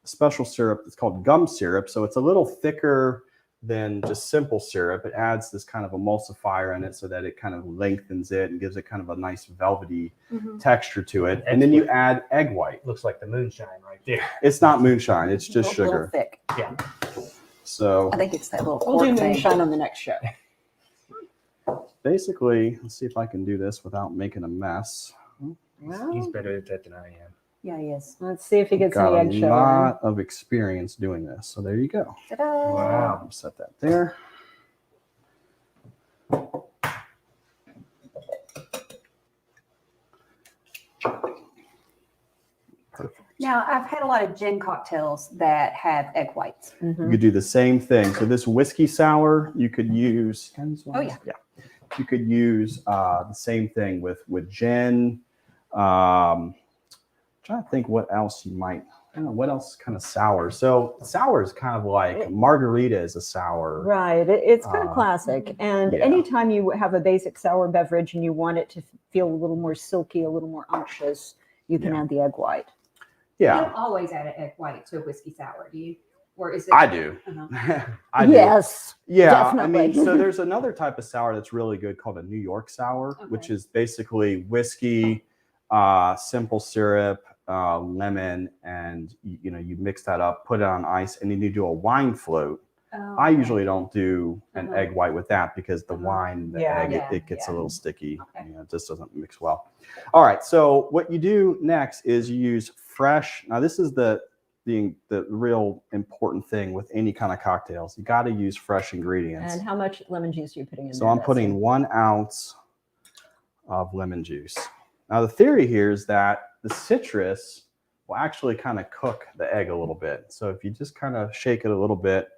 a special syrup that's called gum syrup. So it's a little thicker than just simple syrup. It adds this kind of emulsifier in it so that it kind of lengthens it and gives it kind of a nice velvety texture to it. And then you add egg white. Looks like the moonshine right there. It's not moonshine, it's just A little sugar. thick. Yeah. So I think it's that little We'll do cork thing. moonshine on the next show. basically, let's see if I can do this without making a mess. He's better at that than I am. Yeah, he is. Let's see if he gets Got any a eggshell. lot of experience doing this. So there you go. Ta-da. Wow. Set that there. Perfect. Now, I've had a lot of gin cocktails that have egg whites. You could do the same thing. So this whiskey sour, you could use. Oh, yeah. You could use the same thing with gin. Trying to think what else you might. I don't know what else kind of sour. So sour is kind of like margarita is a sour. Right. It's kind of classic. And yeah. anytime you have a basic sour beverage and you want it to feel a little more silky, a little more unctuous, you can add the egg white. You Yeah, don't always add an egg white to a whiskey sour, do you? Or is it? I do. Uh-huh. I do. Yes. Yeah, definitely. I mean, so there's another type of sour that's really good called a New York sour, which Okay. is basically whiskey, simple syrup, lemon, and you mix that up, put it on ice, and then you do a wine float. Oh, I okay. usually don't do an Uh-huh. egg white with that because the wine, the Yeah. egg, Yeah, it gets a yeah. little sticky. Okay. It just doesn't mix well. All right, so what you do next is you use fresh. Now this is the real important thing with any kind of cocktails. You got to use fresh ingredients. And how much lemon juice are you putting in So there? I'm putting 1 ounce of lemon juice. Now the theory here is that the citrus will actually kind of cook the egg a little bit. So if you just kind of shake it a little bit,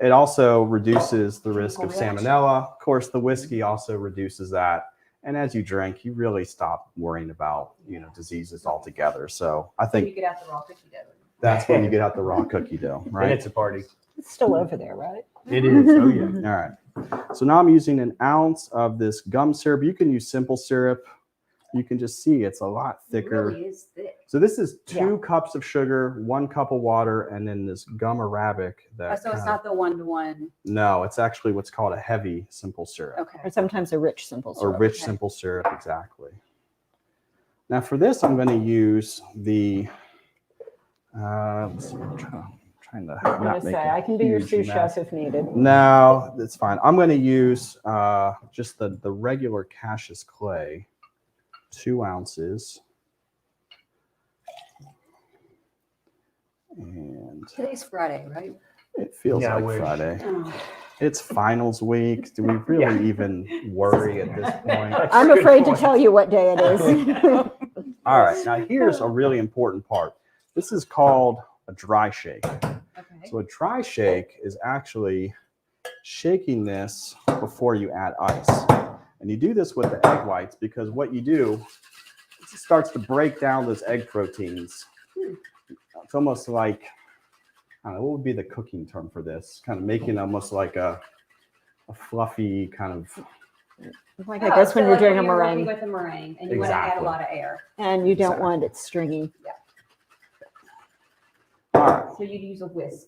it also reduces the risk of Chemical reaction. salmonella. Of course, the whiskey also reduces that. And as you drink, you really stop worrying about diseases altogether. So I When you think get out the raw cookie dough. that's when you get out the raw cookie dough, And right? it's a party. It's still over there, right? It is. Oh, yeah. All right. So now I'm using 1 ounce of this gum syrup. You can use simple syrup. You can just see it's a lot It thicker. really is thick. So this is 2 cups of sugar, 1 cup of water, and then this gum arabic. Oh, so it's not the one-to-one. No, it's actually what's called a heavy simple syrup. Okay. Or sometimes a rich simple Or syrup. rich Okay. simple syrup, exactly. Now for this, I'm going to use the. Let's see, I'm trying to I was not going to make say, a I can be your huge sous mess. chef if needed. No, that's fine. I'm going to use just the regular Cassius clay, 2 ounces. And Today's Friday, right? it feels Yeah, I like wish. Friday. Oh. It's finals week. Do we really even worry at this point? I'm Good afraid to point. tell you what day it is. All right. Now here's a really important part. This is called a dry shake. Okay. So a dry shake is actually shaking this before you add ice. And you do this with the egg whites because what you do, it starts to break down those egg proteins. It's almost like, I don't know, what would be the cooking term for this? Kind of making almost like a fluffy kind of. Like I guess when you're doing a you're working meringue. with a meringue and you want to add a lot of air. And you don't want it stringy. All right. So you'd use a whisk.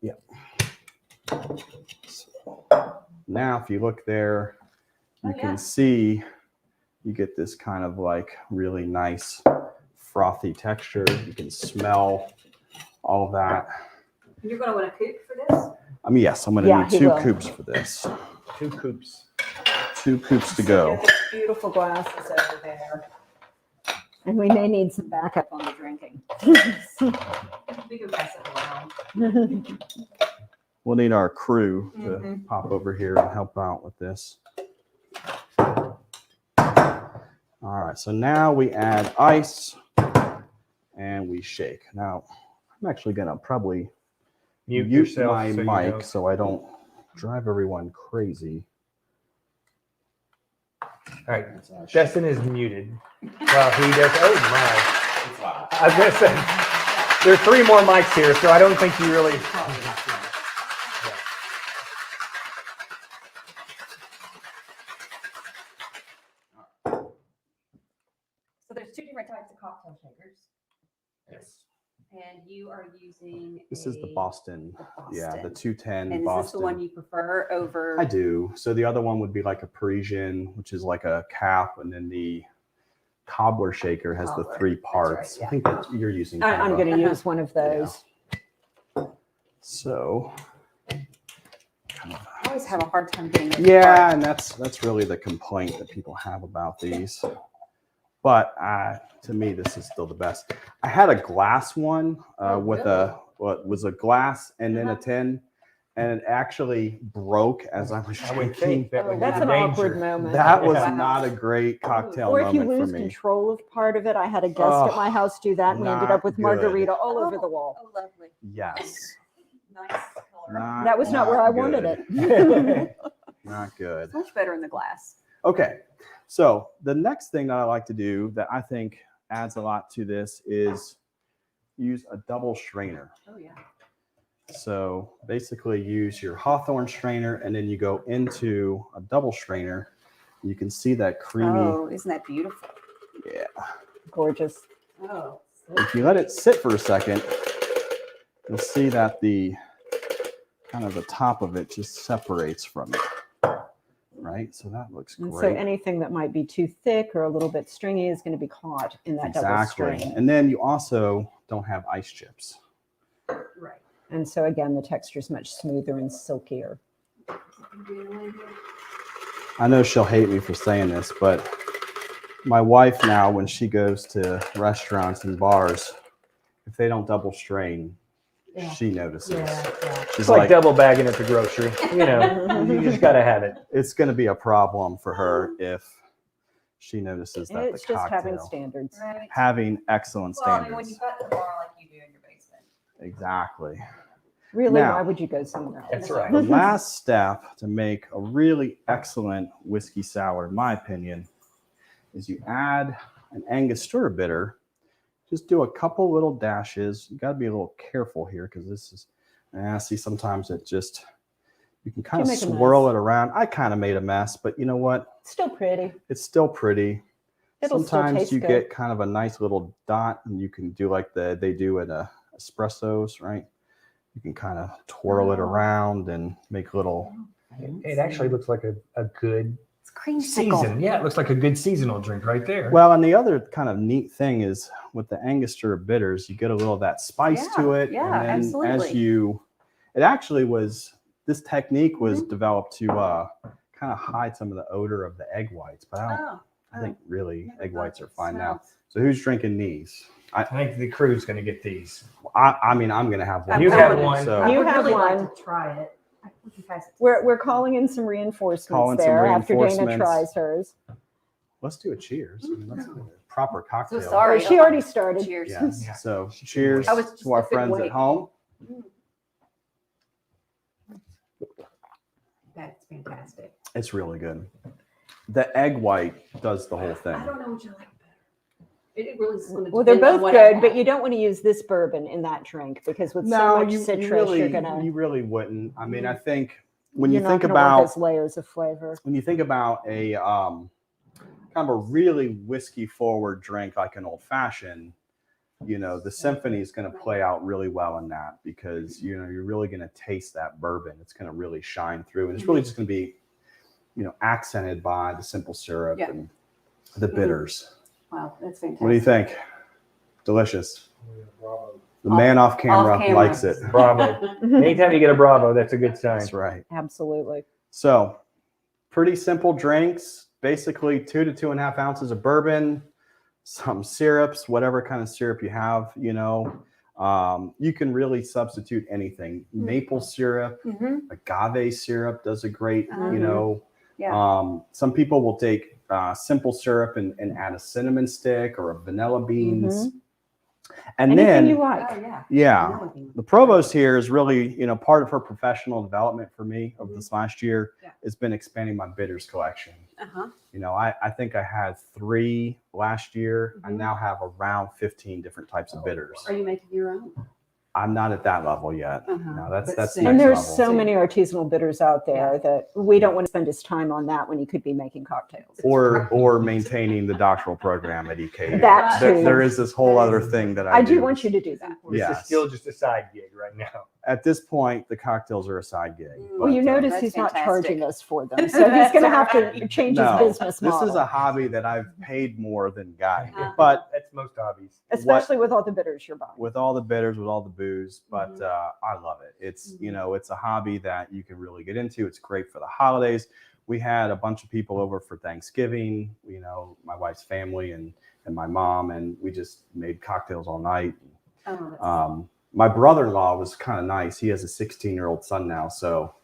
Yeah. So now, if you look there, you can see you get this kind of like really nice frothy texture. You can smell all that. You're going to want to cook for this? I mean, yes, I'm going to need 2 coops for this. 2 coops. 2 coops to go. Beautiful glasses over there. And we may need some backup on the drinking. We can pass it around. We'll need our crew to pop over here and help out with this. All right, so now we add ice and we shake. Now, I'm actually going to probably mute my mic so I don't drive everyone crazy. All right, Destin is muted. Well, he does. Oh my! I was gonna say there's 3 more mics here, so I don't think you really. So there's 2 different types of cocktail shakers. Yes. And you are using This is the Boston. Yeah, the 210 and Boston. is this the one you prefer over? I do. So the other one would be like a Parisian, which is like a cap, and then the cobbler shaker has the 3 parts. Right, I think that you're using. I'm going to use one of those. Yeah. So. I always have a hard time getting it. Yeah, and that's really the complaint that people have about these. But to me, this is still the best. I had a glass one with what was a glass and then a tin, and it actually broke as I was drinking. I would think that would That's be an danger. awkward moment. That was not a great cocktail Or if you moment lose for me. control of part of it. I had a guest at my house do that, and we ended not up with good. margarita all over the wall. Oh, lovely. Yes. Nice color. That was not where I wanted it. Not good. It's much better in the glass. Okay. So the next thing that I like to do that I think adds a lot to this is use a double strainer. Oh, yeah. So basically use your Hawthorne strainer and then you go into a double strainer. You can see that creamy. Oh, isn't that beautiful? Yeah. Gorgeous. Oh. If you let it sit for a second, you'll see that the kind of the top of it just separates from it. Right? So that looks great. And so anything that might be too thick or a little bit stringy is going to be caught in that double strain. And then you also don't have ice chips. Right. And so again, the texture is much smoother and silkier. I know she'll hate me for saying this, but my wife now, when she goes to restaurants and bars, if they don't double strain, she notices. She's It's like double bagging at the grocery. You know, you just got to have it. It's going to be a problem for her if she notices that It's the just cocktail having standards. Right. having excellent Well, I standards. mean, when you've got the bar like you do in your basement. Exactly. Really, Now- why would you go somewhere else? That's right. The last step to make a really excellent whiskey sour, in my opinion, is you add an Angostura bitter. Just do a couple little dashes. You got to be a little careful here because this is, see, sometimes it just, you can kind of make a swirl it around. I kind of made a mess, but you know what? Still pretty. It's still pretty. It'll still Sometimes taste you good. get kind of a nice little dot and you can do like they do in espressos, right? You can kind of twirl it around and make little. It actually looks like a good It's creamsicle. season. Yeah, it looks like a good seasonal drink right there. Well, and the other kind of neat thing is with the Angostura bitters, you get a little of that spice to it. Yeah, and then absolutely. it actually was, this technique was developed to kind of hide some of the odor of the egg whites, but I think really egg whites are fine now. So who's drinking these? I think the crew's going to get these. I mean, I'm going to have one. You have one. So You I would have really one. like to try it. We can pass it. We're calling in some reinforcements Calling some there after Dana reinforcements. tries hers. let's do a cheers. I mean, let's do a proper cocktail. So sorry. She already started. Cheers. Yes. Yeah. So cheers I was just to our a bit friends wait. at home. That's fantastic. It's really good. The egg white does the whole thing. I don't know what you like better. It really is going to Well, they're depend on both what I good, but have. you don't want to use this bourbon in that drink because with so No, much you citrus, really, you're gonna you really wouldn't. I mean, I think when you're you not think gonna want about those layers of flavor. when you think about a kind of a really whiskey forward drink like an old fashioned, you know, the symphony is going to play out really well in that because you know you're really going to taste that bourbon. It's going to really shine through, and it's really just going to be, you know, accented by the simple syrup and the bitters. Wow, that's fantastic. What do you think? Delicious. The man off camera likes it. Bravo. Anytime you get a bravo, that's a good sign. That's right. Absolutely. So, pretty simple drinks. Basically, 2 to 2.5 ounces of bourbon, some syrups, whatever kind of syrup you have. You know, you can really substitute anything. Maple syrup, agave syrup does a great. You know, some people will take simple syrup and add a cinnamon stick or a vanilla beans. And Anything then, you like. Oh, yeah. yeah, the provost here is really, you know, part of her professional development for me over this last year has been expanding my bitters collection. You know, I think I had 3 last year. I now have around 15 different types of bitters. Are you making your own? I'm not at that level yet. No, that's soon. next And there's level. so many artisanal bitters out there that we don't want to spend his time on that when he could be making cocktails. or maintaining the doctoral program at EKU. That too. There is this whole other thing that I do want you to do that. This is still just a side gig right now. At this point, the cocktails are a side gig. Well, you notice That's he's not fantastic. charging us for them. So he's going to have to change his business model. This is a hobby that I've paid more than gotten. Uh-huh. But That's most hobbies. Especially with all the bitters you're buying. with all the bitters, with all the booze, but I love it. It's, you know, it's a hobby that you can really get into. It's great for the holidays. We had a bunch of people over for Thanksgiving, you know, my wife's family and my mom, and we just made cocktails all night. My brother-in-law was kind of nice. He has a 16-year-old son now, so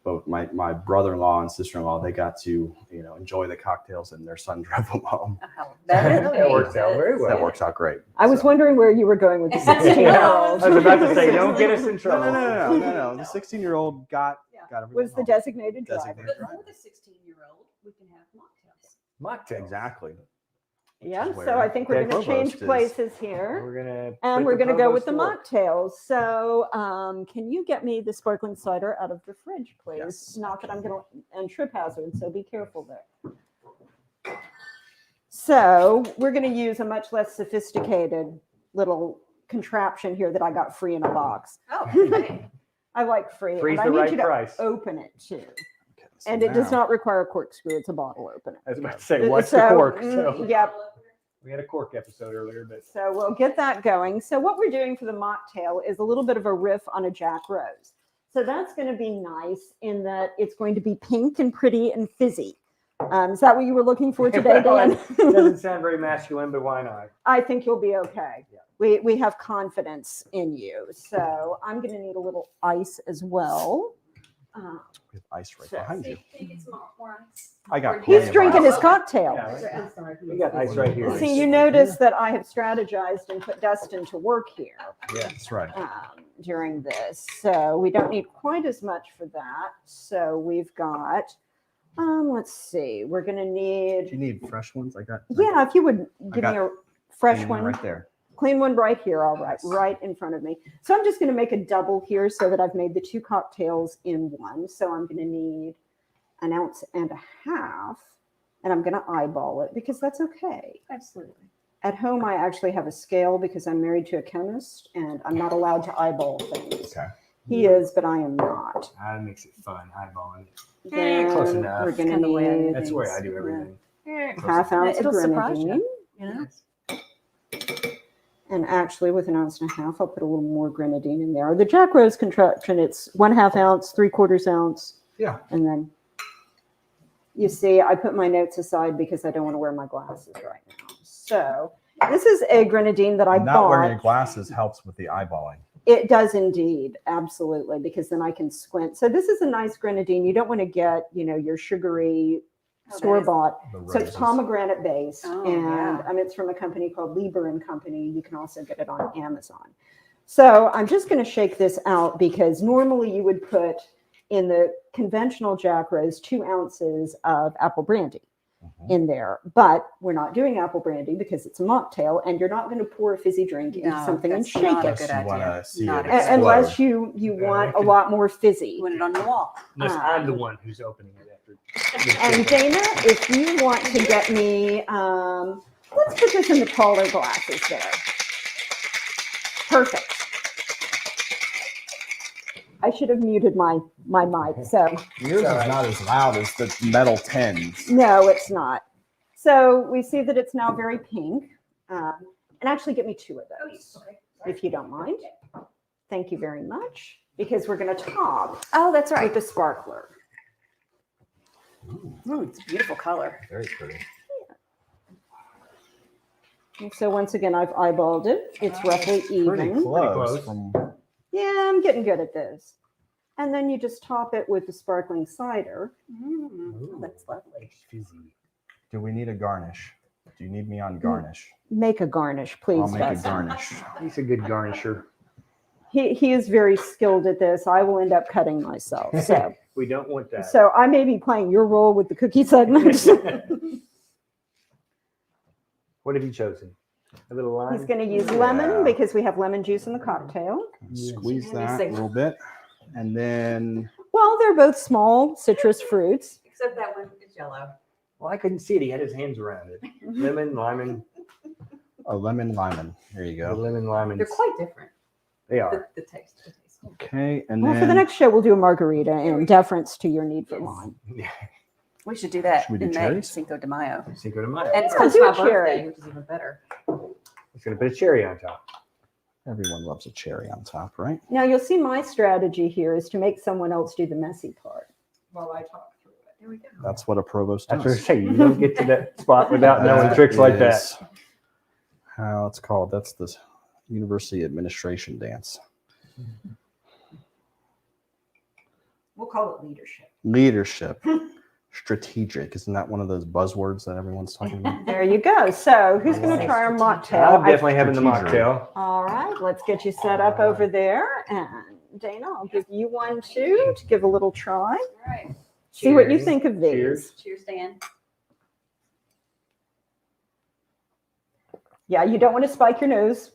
both my brother-in-law and sister-in-law, they got to, you know, enjoy the cocktails, and their son drove them home. That works out very well. That works out great. I was wondering where you were going with the 16-year-old. I was about to say, don't get us in trouble. No. The 16-year-old got everything Was the home. designated driver. Designated. But for the 16-year-old, we can have mocktails. Mocktail. Exactly. Yeah, Where so I think we're Ted going to change Provost is. places here. We're gonna And put we're the going to go with provost the to work. mocktails. So can you get me the sparkling cider out of the fridge, please? Yes. Not that I'm going to, and trip hazard, so be careful there. So we're going to use a much less sophisticated little contraption here that I got free in a box. Oh, okay. I like free. Free's and I the need right you to price. open it too. Okay, so And it does now- not require a corkscrew. It's a bottle opener. I was about to say, what's So, the cork? So Yep. we had a cork episode earlier, but So we'll get that going. So what we're doing for the mocktail is a little bit of a riff on a Jack Rose. So that's going to be nice in that it's going to be pink and pretty and fizzy. Is that what you were looking for today, Well, Dan? it doesn't sound very masculine, but why not? I think you'll be okay. Yeah. We have confidence in you. So I'm going to need a little ice as well. We have ice right So- behind you. Can you get some more ice? I got Or- plenty He's of drinking ice. his cocktail. Yeah, I'm sorry. we got ice right here. See, you notice that I have strategized and put Dustin to work here. Yeah. That's right. During this. So we don't need quite as much for that. So we've got, let's see, we're going to Do you need, need fresh ones? I got. yeah, if you would give got me a fresh clean one, right there. clean one right here. All right, right in front of me. So I'm just going to make a double here so that I've made the 2 cocktails in one. So I'm going to need 1.5 ounces, and I'm going to eyeball it because that's okay. Absolutely. At home, I actually have a scale because I'm married to a chemist and I'm not allowed to eyeball things. Okay. He is, but I am not. That makes it fun, eyeballing. Then close enough. we're going Kinda to the way I do need That's the way I do everything. half ounce of It'll surprise grenadine. you know? And actually, with 1.5 ounces, I'll put a little more grenadine in there. The Jack Rose contraption, it's 1/2 ounce, 3/4 ounce. Yeah. And then you see, I put my notes aside because I don't want to wear my glasses right now. So this is a grenadine that I Not wearing your bought. glasses helps with the eyeballing. It does indeed, absolutely, because then I can squint. So this is a nice grenadine. You don't want to get, your sugary store bought. The So it's roses. pomegranate based, Oh, and yeah. it's from a company called Lieber and Company. You can also get it on Amazon. So I'm just going to shake this out because normally you would put in the conventional Jack Rose 2 ounces of apple brandy in there, but we're not doing apple brandy because it's a mocktail, and you're not going to pour a fizzy drink into No, something and that's shake not a it good You idea. wanna see Not it a good idea. unless you want a lot more fizzy. Put it on your wall. Unless I'm the one who's opening it after. And Dana, if you want to get me, let's put this in the taller glasses there. Perfect. I should have muted my mic. So Yours is not as loud as the metal tins. no, it's not. So we see that it's now very pink. And actually get me 2 of those, if you don't mind. Thank you very much. Because we're going to top Oh, that's with right. the sparkler. Ooh, it's a beautiful color. Very pretty. And so once again, I've eyeballed it. It's roughly Pretty even. close. close. From Yeah, I'm getting good at this. And then you just top it with the sparkling cider. Oh, that's lovely. do we need a garnish? Do you need me on garnish? Make a garnish, please. I'll make a Justin. garnish. He's a good garnisher. He is very skilled at this. I will end up cutting myself. So We don't want that. so I may be playing your role with the cookie segment. What have you chosen? A little lime? He's going to use Yeah. lemon because we have lemon juice in the cocktail. Squeeze Let me that see. a little bit. And then Well, they're both small citrus fruits. Except that one is yellow. Well, I couldn't see it. He had his hands around it. Lemon, lemon, a lemon. There you the go. lemon, lemon. They're quite different. They are. The taste. Okay. And Well, then for the next show, we'll do a margarita in deference to your need for Yes. lime. Yeah. We should do that Should we do in May, cherries? Cinco de Mayo. Cinco de Mayo. And it's Yeah, close do to a my birthday, cherry. which is even better. It's going to put a cherry on top. everyone loves a cherry on top, right? Now, you'll see my strategy here is to make someone else do the messy part while I talk through it. There we go. That's what a provost That's what I does. say. You don't get to that spot without knowing tricks like that. is How it's called. That's the university administration dance. We'll call it leadership. Leadership. Strategic. Isn't that one of those buzzwords that everyone's talking about? There you go. So who's going to try our mocktail? I'm definitely having the Strategic. mocktail. All right, let's get you set up over there. And Dana, I'll give you one too to give a little try. All right. See what you Cheers. think of these. Cheers. Cheers, Dan. Yeah, you don't want to spike your nose.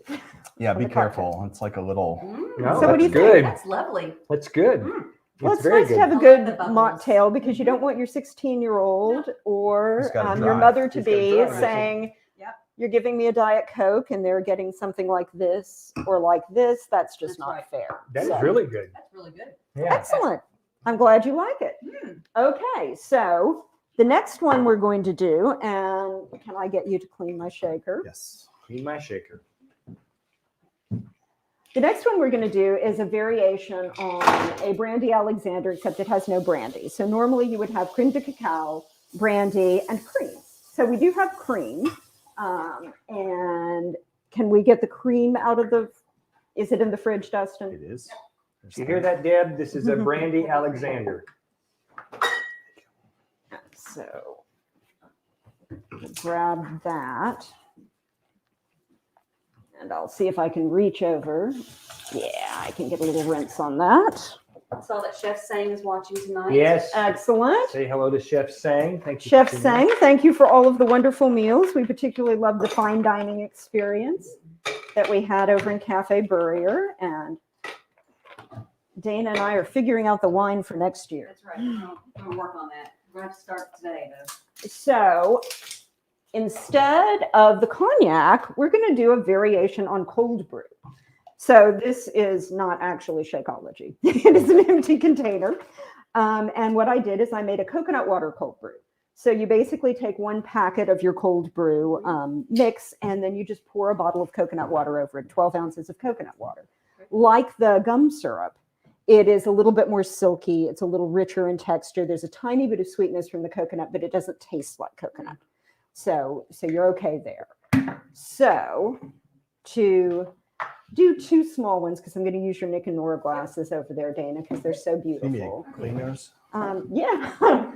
Yeah, be the careful. It's like a little. No, So what do you that's think? good. That's lovely. That's good. Mm. Well, It's it's very nice good. to have a I good like the bubbles. mocktail because you don't want your 16-year-old or He's gotta your drive. mother to He's gotta be drive, that's it. saying, Yep. you're giving me a Diet Coke and they're getting something like this or like this. That's just That's not right. fair. That is So- really good. That's really good. Yeah. Excellent. I'm glad you like it. Mm. Okay, so the next one we're going to do, and can I get you to clean my shaker? Yes. Clean my shaker. The next one we're going to do is a variation on a brandy Alexander, except it has no brandy. So normally you would have creme de cacao, brandy, and cream. So we do have cream. And can we get the cream out of the, is it in the fridge, It Dustin? is. You hear that, Deb? This is a brandy Alexander. So grab that. And I'll see if I can reach over. Yeah, I can get a little rinse on that. I saw that Chef Sang is watching tonight. Yes. Excellent. Say hello to Chef Sang. Thank you. Chef for tuning in. Sang, thank you for all of the wonderful meals. We particularly love the fine dining experience that we had over in Cafe Burrier. And Dana and I are figuring out the wine for next year. That's right. I'm going to work on that. We're going to have to start today, though. So instead of the cognac, we're going to do a variation on cold brew. So this is not actually Shakeology. It is an empty container. And what I did is I made a coconut water cold brew. So you basically take one packet of your cold brew mix, and then you just pour a bottle of coconut water over it, 12 ounces of coconut water. Like the gum syrup, it is a little bit more silky. It's a little richer in texture. There's a tiny bit of sweetness from the coconut, but it doesn't taste like coconut. So you're okay there. So to do two small ones, because I'm going to use your Nick and Nora glasses over there, Dana, because they're so You need beautiful. to clean those. Yeah.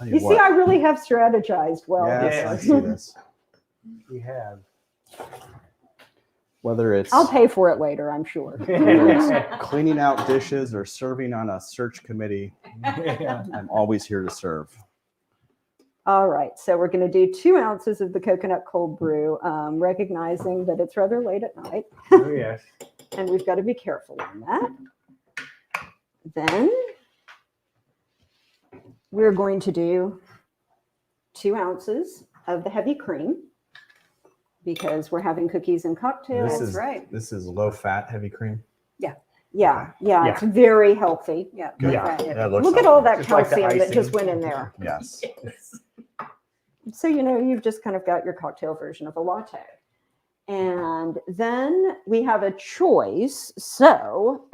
Tell You see, what. I really have strategized well. Yes, Yeah. I see this. We have. Whether it's I'll pay for it later, I'm sure. whether it's cleaning out dishes or serving on a search committee, Yeah. I'm always here to serve. All right, so we're going to do 2 ounces of the coconut cold brew, recognizing that it's rather late at night, Oh, yes. and we've got to be careful on that. Then we're going to do 2 ounces of the heavy cream because we're having cookies and cocktails. This is right. This is low fat heavy cream. Yeah, Yeah. it's very healthy. Yeah. Good. Yeah. Yeah, it looks Look at like all it. that Just like the calcium that icing. just went in there. Yes. So, you've just kind of got your cocktail version of a latte. And then we have a choice. So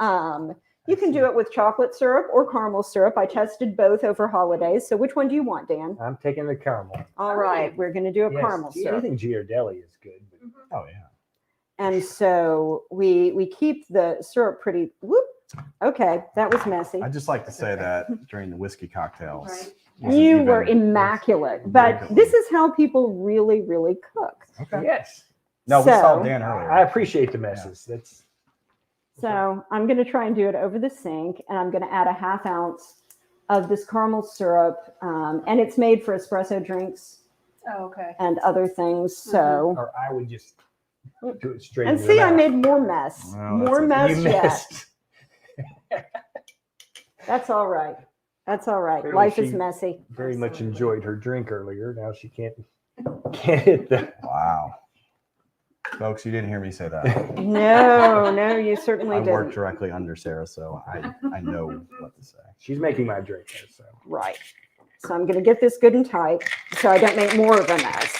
you can do it with chocolate syrup or caramel syrup. I tested both over holidays. So which one do you want, Dan? I'm taking the caramel. All right, we're going to do a Yes. caramel Gee, syrup. anything Ghirardelli is good. But Oh yeah. And so we keep the syrup pretty, okay, that was messy. I just like to say that during the whiskey cocktails. Right. wasn't You even- were immaculate, but this is how people really, really cook. Okay. yes, No, we saw So- Dan earlier. I appreciate the messes. That's So I'm going to try and do it over the sink, and I'm going to add a 1/2 ounce of this caramel syrup, and it's made for espresso drinks Oh, okay. and other things. So, or I would just do it straight. and into the see, I mouth. made more mess, Well, more that's mess You yet. missed. That's all right. That's all right. Clearly Life is she- messy. Very much Absolutely. enjoyed her drink earlier. Now she can't hit the. Wow. Folks, you didn't hear me say that. No, you certainly I work didn't. directly under Sarah, so I know what to say. She's making my drink. So Right. So I'm going to get this good and tight so I don't make more of a mess.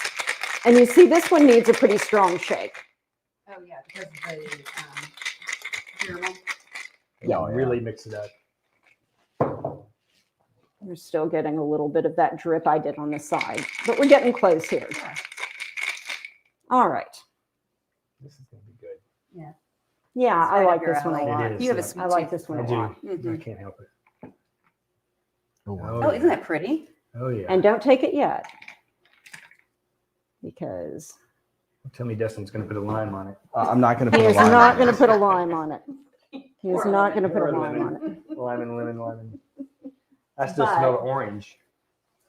And you see, this one needs a pretty strong shake. Oh, yeah, because of the caramel. Yeah, oh, yeah. really mix it up. We're still getting a little bit of that drip I did on the side, but we're getting close here. Yeah. All right. This is gonna be good. Yeah, It's I right like up your this one a alley. lot. It is, You have a yeah. sweet I like tooth. this one I a do. lot. I Mhm. can't help it. Oh, wow. Oh, isn't that pretty? Oh yeah. And don't take it yet, because Tell me Dustin's gonna put a lime on it. I'm not going to he put a is line not on going to this. put a lime on it. He is Or not going to put Or a a lime lemon. on it. Lemon. I still smell the orange.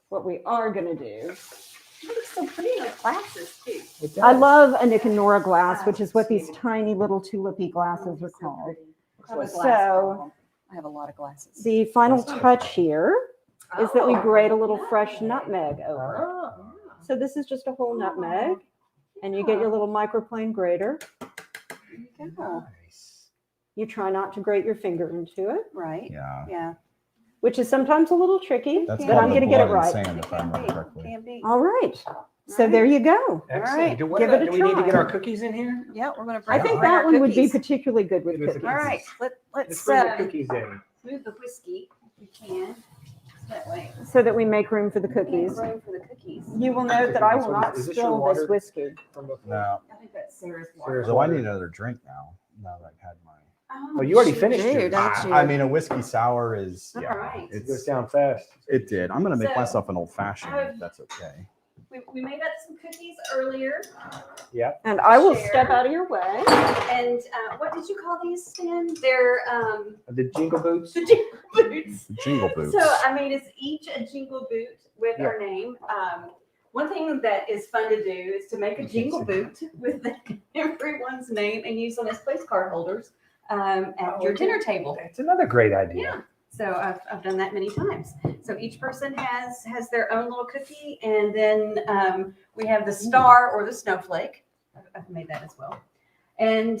What we are going to do, It looks so pretty in the glasses, too. It I does. love a Nick and Nora glass, which is what these tiny little tulipy glasses are So called. pretty. I have a So- glass problem. I have a lot of glasses. The final That's not touch here is that we Oh, grate a little fresh nutmeg over. Oh. So this is just a whole nutmeg, and you get your little microplane grater. There you go. Nice. You try not to grate your finger into it, Right. Yeah. Yeah. which is sometimes a little tricky, That's but I'm called going the to get it blood and right. sand, if I remember correctly. Can be. All right. So Right. there you go. Excellent. right. Do, what, Give it a do we need to get try. our cookies in here? Yeah, we're gonna I bring. think bring that our one would be cookies. particularly good with Good with cookies. All right. Let's Let's bring the cookies in. move the whiskey if we can. That way. So that we make room for the We have cookies. room for the cookies. You will note that I will not Is this your spill water? this whiskey. From before? No. I think that's Sarah's Sarah's water. So I need another drink now. Now that I've had mine. Oh, you already finished do, yours. don't you? I mean, a whiskey sour is. All Yeah, right. It goes it's, down fast. it did. I'm going to make So, myself an old fashioned. If that's okay. We made up some cookies earlier. And I will Share. step out of your way. And what did you call these, Stan? They're The jingle boots. the jingle boots. The jingle boots. So I mean, it's each a jingle boot with our name. One thing that is fun to do is to make a jingle boot with everyone's name and use them as place card holders at your dinner table. That's another great idea. Yeah. So I've done that many times. So each person has their own little cookie, and then we have the star or the snowflake. I've made that as well. And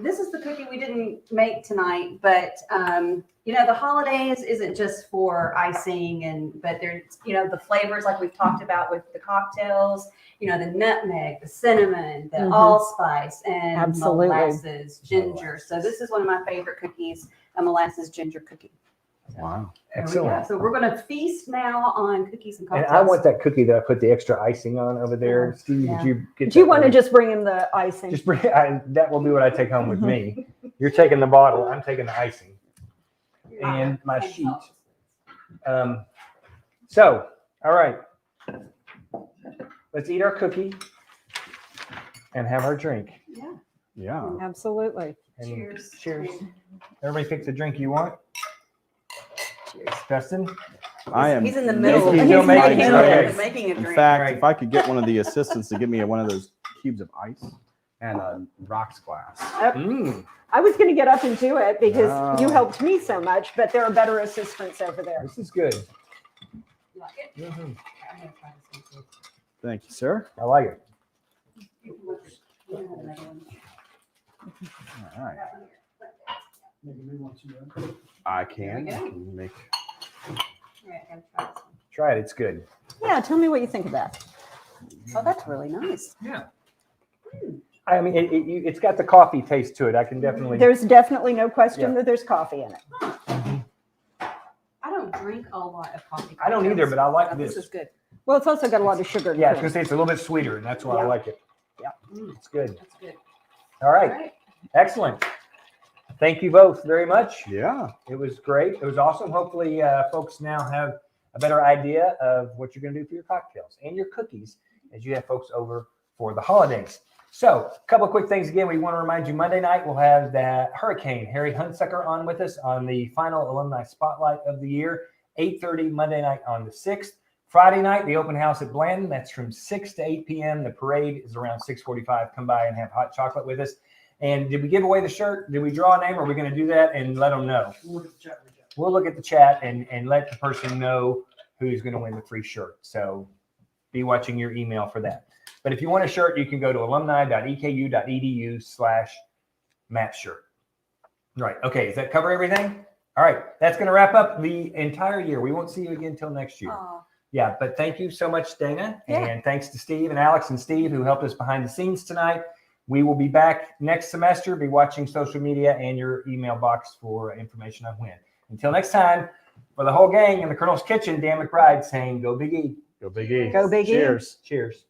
this is the cookie we didn't make tonight, but the holidays isn't just for icing, but there's the flavors like we've talked about with the cocktails. The nutmeg, the cinnamon, the Mhm. allspice, and Absolutely. molasses ginger. So this is one of my favorite cookies, a molasses ginger cookie. Wow. There we go. Excellent. So we're going to feast now on cookies and And cocktails. I want that cookie that I put the extra icing on over there. Steve, Yeah. did you get Do you that want to one? just bring him the icing? Just bring that will be what I take home with me. You're taking the bottle, I'm taking the icing. And my sheet. So All right. Let's eat our cookie and have our drink. Yeah. Yeah. Absolutely. And Cheers. Cheers. Everybody pick the drink you want. Cheers. Dustin? I am. He's in the middle. making He's still my making it. drink. Okay. Making a In drink. fact, Right. if I could get one of the assistants to give me one of those cubes of ice and a rocks glass. Mm. I was going to get up and do it because you No. helped me so much, but there are better assistants over there. This is good. You like it? Mhm. I'm gonna try this one too. Thank you, sir. I like it. You can have another one. All right. I can. There we go. Can make. All right, I gotta try this one. Try it. It's good. Yeah, tell me what you think of that. Oh, that's really nice. Yeah. I mean, it's got the coffee taste to it. I can definitely. There's definitely no question Yeah. that there's coffee in it. I don't drink a lot of coffee. I don't either, but I like This this. is good. Well, it's also got a lot of sugar. and Yeah, I was cream. going to say it's a little bit sweeter, and that's why I Yeah. like it. Mm, It's good. that's good. All right. All right. Excellent. Thank you both very much. Yeah. It was great. It was awesome. Hopefully, folks now have a better idea of what you're going to do for your cocktails and your cookies as you have folks over for the holidays. So, a couple of quick things again. We want to remind you Monday night we'll have that Hurricane Harry Hunsucker on with us on the final alumni spotlight of the year, 8:30 Monday night on the 6th. Friday night, the open house at Blandon. That's from 6 to 8 p.m. The parade is around 6:45. Come by and have hot chocolate with us. And did we give away the shirt? Did we draw a name? Or are we going to do that and let them know? We'll look at the chat and let the person know who's going to win the free shirt. So be watching your email for that. But if you want a shirt, you can go to alumni.eku.edu/matchshirt. Right. Okay. Does that cover everything? All right. That's going to wrap up the entire year. We won't see you again until next year. Aw. Yeah. But thank you so much, Dana. Yeah. And thanks to Steve and Alex and Steve who helped us behind the scenes tonight. We will be back next semester. Be watching social media and your email box for information on when. Until next time, for the whole gang in the Colonel's Kitchen, Dan McBride saying, go Big E. Go Big E. Go Big E. Cheers. Cheers.